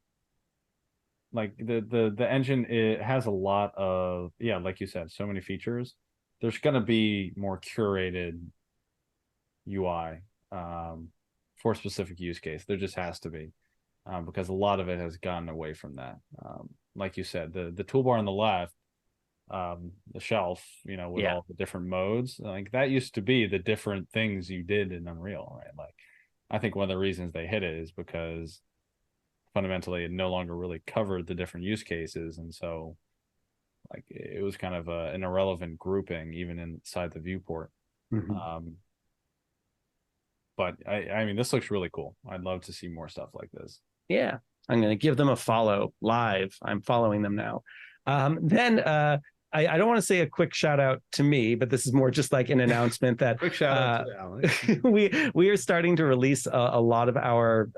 like the engine. It has a lot of, yeah, like you said, so many features. There's going to be more curated UI for a specific use case. There just has to be, because a lot of it has gotten away from that. like you said, the toolbar on the left, the shelf, with all the different modes, like that used to be the different things you did in Unreal, right? Like, I think one of the reasons they hit it is because fundamentally it no longer really covered the different use cases, and so like it was kind of an irrelevant grouping even inside the viewport. But I mean, this looks really cool. I'd love to see more stuff like this. Yeah, I'm going to give them a follow live. I'm following them now. Then I don't want to say a quick shout out to me, but this is more just like an announcement that quick shout out to Alex. we are starting to release a lot of our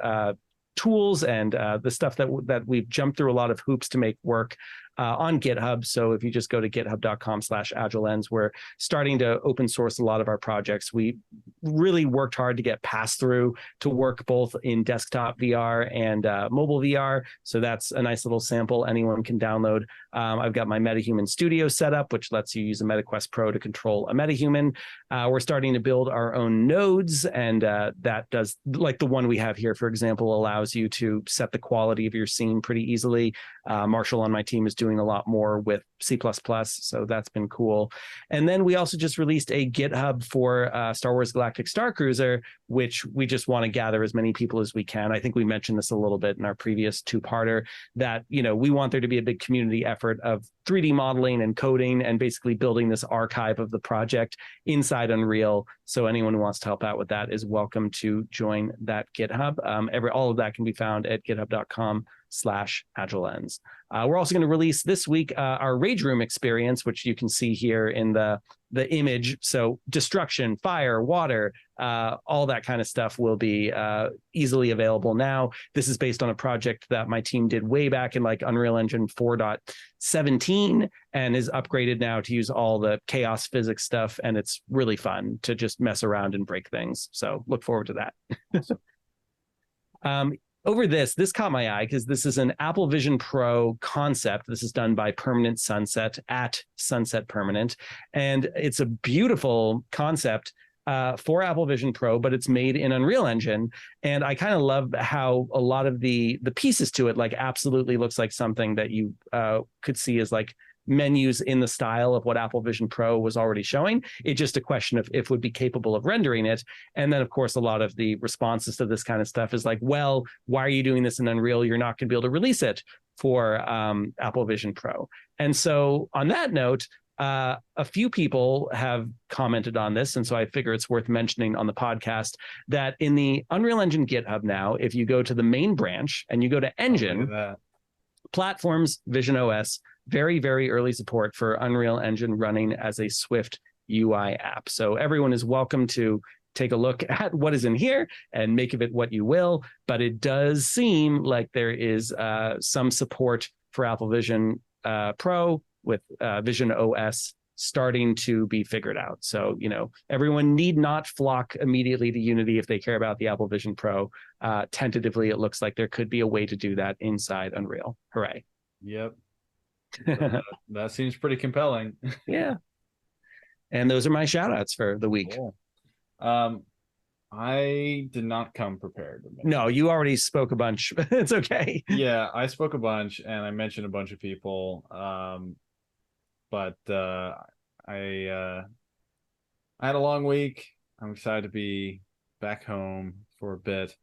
tools and the stuff that we've jumped through a lot of hoops to make work on GitHub. So if you just go to github.com/AgileLens, we're starting to open source a lot of our projects. We really worked hard to get pass-through to work both in desktop VR and mobile VR. So that's a nice little sample anyone can download. I've got my MetaHuman Studio set up, which lets you use a MetaQuest Pro to control a MetaHuman. We're starting to build our own nodes, and that does, like the one we have here, for example, allows you to set the quality of your scene pretty easily. Marshall on my team is doing a lot more with C++, so that's been cool. And then we also just released a GitHub for Star Wars Galactic Starcruiser, which we just want to gather as many people as we can. I think we mentioned this a little bit in our previous two-parter, that we want there to be a big community effort of 3D modeling and coding and basically building this archive of the project inside Unreal. So anyone who wants to help out with that is welcome to join that GitHub. All of that can be found at github.com/AgileLens. We're also going to release this week our Rage Room experience, which you can see here in the image. So destruction, fire, water, all that kind of stuff will be easily available now. This is based on a project that my team did way back in like Unreal Engine 4.17 and is upgraded now to use all the chaos physics stuff. And it's really fun to just mess around and break things. So look forward to that. Over this caught my eye because this is an Apple Vision Pro concept. This is done by Permanent Sunset at Sunset Permanent. And it's a beautiful concept for Apple Vision Pro, but it's made in Unreal Engine. And I kind of love how a lot of the pieces to it like absolutely looks like something that you could see as like menus in the style of what Apple Vision Pro was already showing. It's just a question of if it would be capable of rendering it. And then, of course, a lot of the responses to this kind of stuff is like, well, why are you doing this in Unreal? You're not going to be able to release it for Apple Vision Pro. And so on that note, a few people have commented on this, and so I figure it's worth mentioning on the podcast that in the Unreal Engine GitHub now, if you go to the main branch and you go to Engine, Platforms, Vision OS, very, very early support for Unreal Engine running as a Swift UI app. So everyone is welcome to take a look at what is in here and make of it what you will. But it does seem like there is some support for Apple Vision Pro with Vision OS starting to be figured out. So, everyone need not flock immediately to Unity if they care about the Apple Vision Pro. Tentatively, it looks like there could be a way to do that inside Unreal. Hooray. Yep. That seems pretty compelling. Yeah. And those are my shout outs for the week. Cool. I did not come prepared. No, you already spoke a bunch. It's okay. Yeah, I spoke a bunch and I mentioned a bunch of people. But I had a long week. I'm excited to be back home for a bit.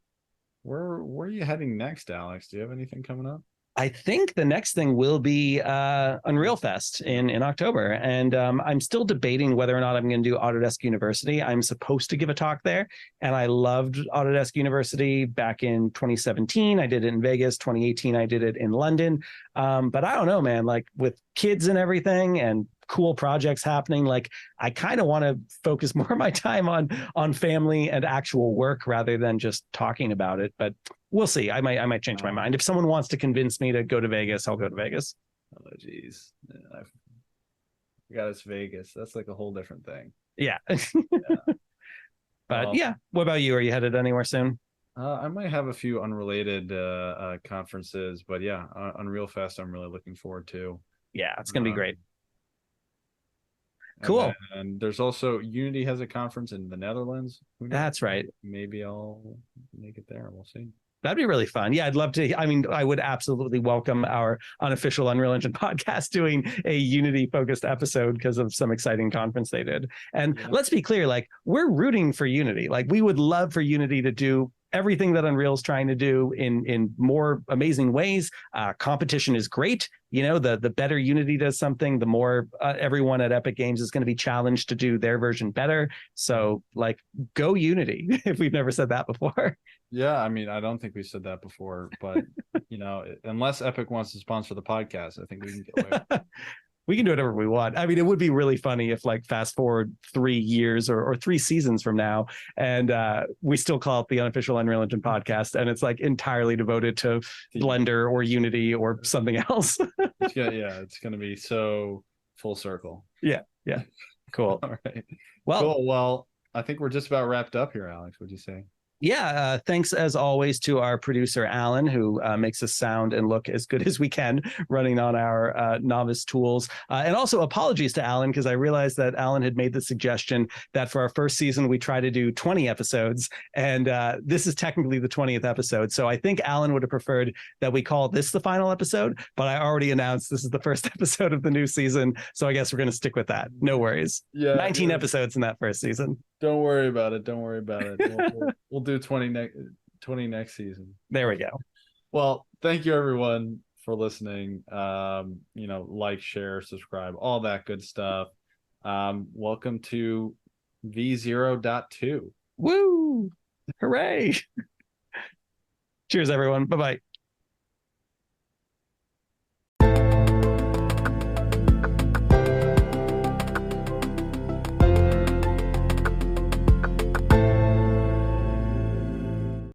Where are you heading next, Alex? Do you have anything coming up? I think the next thing will be Unreal Fest in October. And I'm still debating whether or not I'm going to do Autodesk University. I'm supposed to give a talk there. And I loved Autodesk University back in 2017. I did it in Vegas. 2018, I did it in London. But I don't know, man, like with kids and everything and cool projects happening, like I kind of want to focus more of my time on family and actual work rather than just talking about it. But we'll see. I might change my mind. If someone wants to convince me to go to Vegas, I'll go to Vegas. Oh, geez. I forgot it's Vegas. That's like a whole different thing. Yeah. But yeah, what about you? Are you headed anywhere soon? I might have a few unrelated conferences, but yeah, Unreal Fest I'm really looking forward to. Yeah, it's going to be great. Cool. And there's also Unity has a conference in the Netherlands. That's right. Maybe I'll make it there. We'll see. That'd be really fun. Yeah, I'd love to. I mean, I would absolutely welcome our unofficial Unreal Engine podcast doing a Unity focused episode because of some exciting conference they did. And let's be clear, like, we're rooting for Unity. Like, we would love for Unity to do everything that Unreal's trying to do in more amazing ways. Competition is great. You know, the better Unity does something, the more everyone at Epic Games is going to be challenged to do their version better. So, like, go Unity, if we've never said that before. Yeah, I mean, I don't think we said that before, but you know, unless Epic wants to sponsor the podcast, I think we can get away with it. We can do whatever we want. I mean, it would be really funny if, like, fast forward 3 years or 3 seasons from now, and we still call it the unofficial Unreal Engine podcast, and it's like entirely devoted to Blender or Unity or something else. It's going to be so full circle. Yeah. Cool. All right. Well, cool. Well, I think we're just about wrapped up here, Alex. What'd you say? Yeah, thanks as always to our producer, Alan, who makes us sound and look as good as we can running on our novice tools. And also apologies to Alan, because I realized that Alan had made the suggestion that for our first season, we try to do 20 episodes. And this is technically the 20th episode. So I think Alan would have preferred that we call this the final episode. But I already announced this is the first episode of the new season. So I guess we're going to stick with that. No worries. Yeah, 19 episodes in that first season. Don't worry about it. We'll do 20 next season. There we go. Well, thank you everyone for listening. Like, share, subscribe, all that good stuff. Welcome to V0.2. Woo! Hooray! Cheers, everyone. Bye-bye.